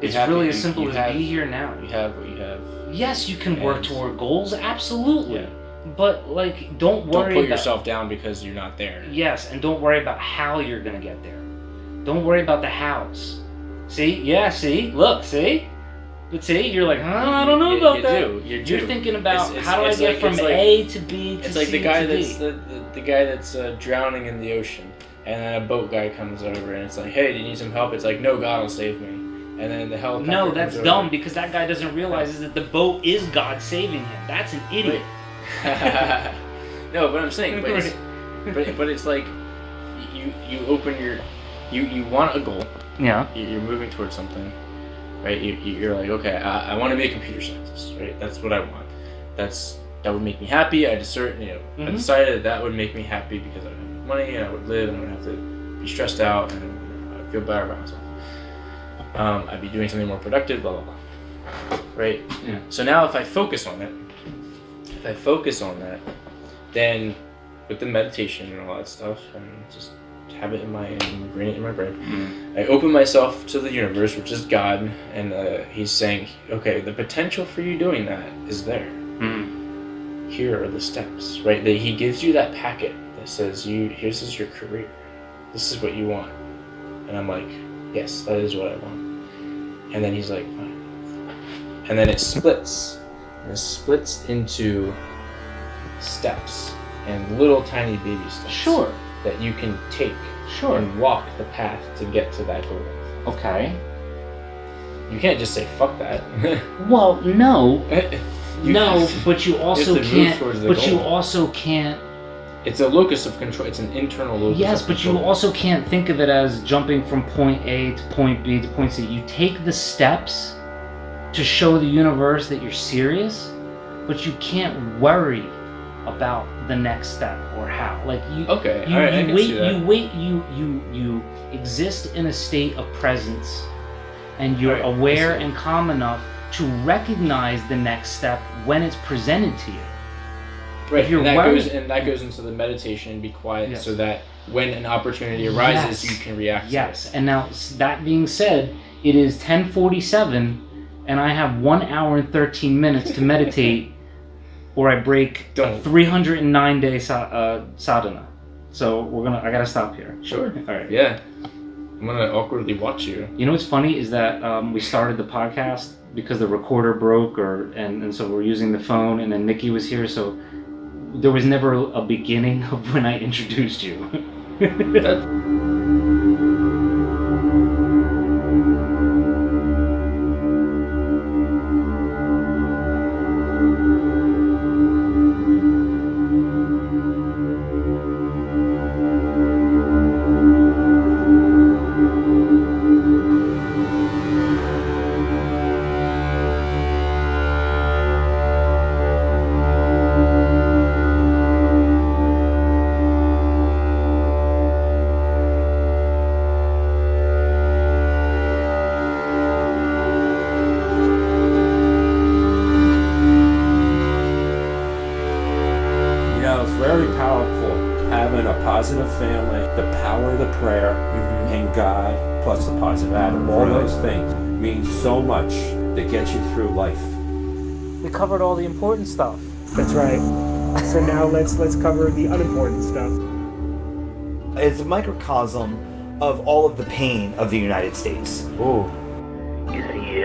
It's happy. really as simple as be here now. You have what you have. Yes, you can work toward goals, absolutely. Yeah. But like, don't worry. Don't put yourself down because you're not there. Yes, and don't worry about how you're gonna get there. Don't worry about the hows. See? Yeah. See? Look. See? But see, you're like, I don't know about that. You're thinking about how do I get from A to B to C to D. It's like the guy that's drowning in the ocean. And then a boat guy comes over and it's like, hey, do you need some help? It's like, no, God will save me. And then the helicopter No, that's dumb because that guy doesn't realize that the boat is God saving him. That's an idiot. No, but I'm saying, but it's like, you open your, you want a goal. Yeah. You're moving towards something, right? You're like, okay, I want to be a computer scientist, right? That's what I want. That would make me happy. I decided that would make me happy because I would have money and I would live and I would have to be stressed out and I'd feel better about myself. I'd be doing something more productive, blah, blah, blah. Right? Yeah. So now if I focus on that, then with the meditation and all that stuff and just have it ingrain it in my brain, I open myself to the universe, which is God, and he's saying, okay, the potential for you doing that is there. Here are the steps, right? That he gives you that packet that says, this is your career. This is what you want. And I'm like, yes, that is what I want. And then he's like, fine. And then it splits. And it splits into steps and little tiny baby steps. Sure. That you can take. Sure. And walk the path to get to that goal. Okay. You can't just say, fuck that. Well, no. No, but you also can't. But you also can't. It's a locus of control. It's an internal locus. Yes, of but control. you also can't think of it as jumping from point A to point B to point C. You take the steps to show the universe that you're serious, but you can't worry about the next step or how. Like you. Okay. You, all right, you wait. You exist in a state of presence, and you're aware and calm enough to recognize the next step when it's presented to you. Right, and that goes into the meditation, be quiet, so that when an opportunity arises, you can react to it. Yes, and now that being said, it is 10:47, and I have 1 hour and 13 minutes to meditate, or I break a 309-day sadhana. So I gotta stop here. Sure. All right. Yeah. I'm gonna awkwardly watch you. You know what's funny is that we started the podcast because the recorder broke, and so we're using the phone, and then Nikki was here, so there was never a beginning of when I introduced you. Positive family, the power of the prayer, and God, plus the positive atom. All those things mean so much that gets you through life. We covered all the important stuff. That's right. So now let's cover the unimportant stuff. It's a microcosm of all of the pain of the United States. Ooh. You see,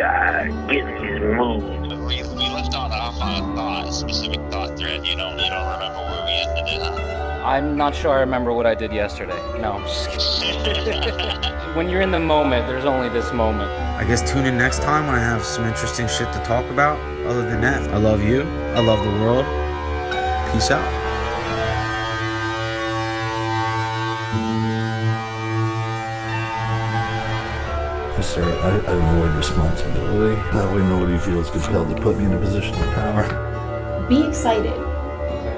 getting his mood. We left on off on a thought, a specific thought thread. You don't remember where we ended it, huh? I'm not sure I remember what I did yesterday. No, I'm just kidding. When you're in the moment, there's only this moment. I guess tune in next time when I have some interesting shit to talk about. Other than that, I love you. I love the world. Peace out. Yes, sir. I avoid responsibility. That way nobody feels compelled to put me in a position of power. Be excited,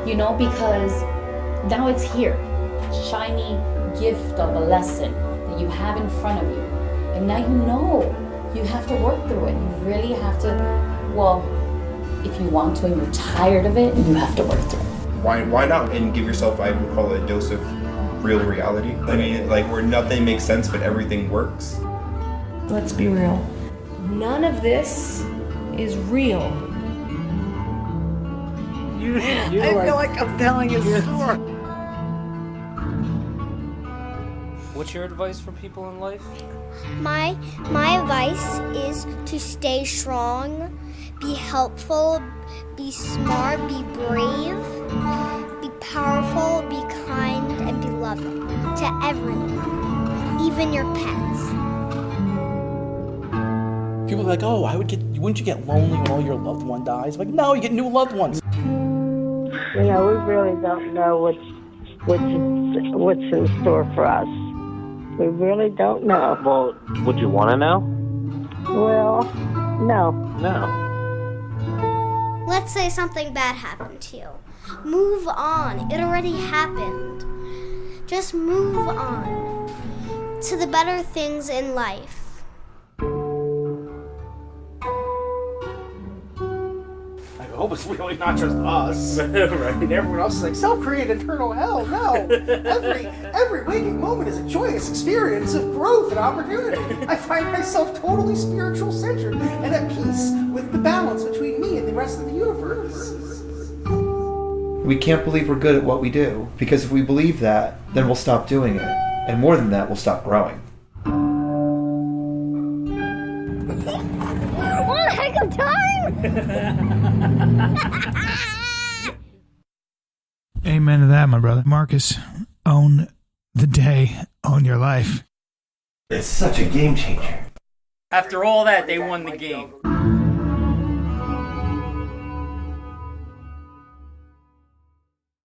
because now it's here. Shiny gift of a lesson that you have in front of you. And now you have to work through it. You really have to, if you want to and you're tired of it, you have to work through it. Why not? And give yourself, I would call it a dose of real reality. I mean, where nothing makes sense but everything works. Let's be real. None of this is real. I feel like I'm telling a story. What's your advice for people in life? My advice is to stay strong, be helpful, be smart, be brave, be powerful, be kind, and be loving to everyone, even your pets. People are like, oh, wouldn't you get lonely when all your loved one dies? Like, no, you get new loved ones. We really don't know what's in store for us. We really don't know. Well, would you want to know? Well, no. No. Let's say something bad happened to you. Move on. It already happened. Just move on to the better things in life. I hope it's really not just us. Right. And everyone else is like, self-created eternal hell. No. Every waking moment is a joyous experience of growth and opportunity. I find myself totally spiritual centered and at peace with the balance between me and the rest of the universe. We can't believe we're good at what we do, because if we believe that, then we'll stop doing it. And more than that, we'll stop growing. What a heck of time! Amen to that, my brother. Marcus, own the day, own your life. It's such a game changer. After all that, they won the game.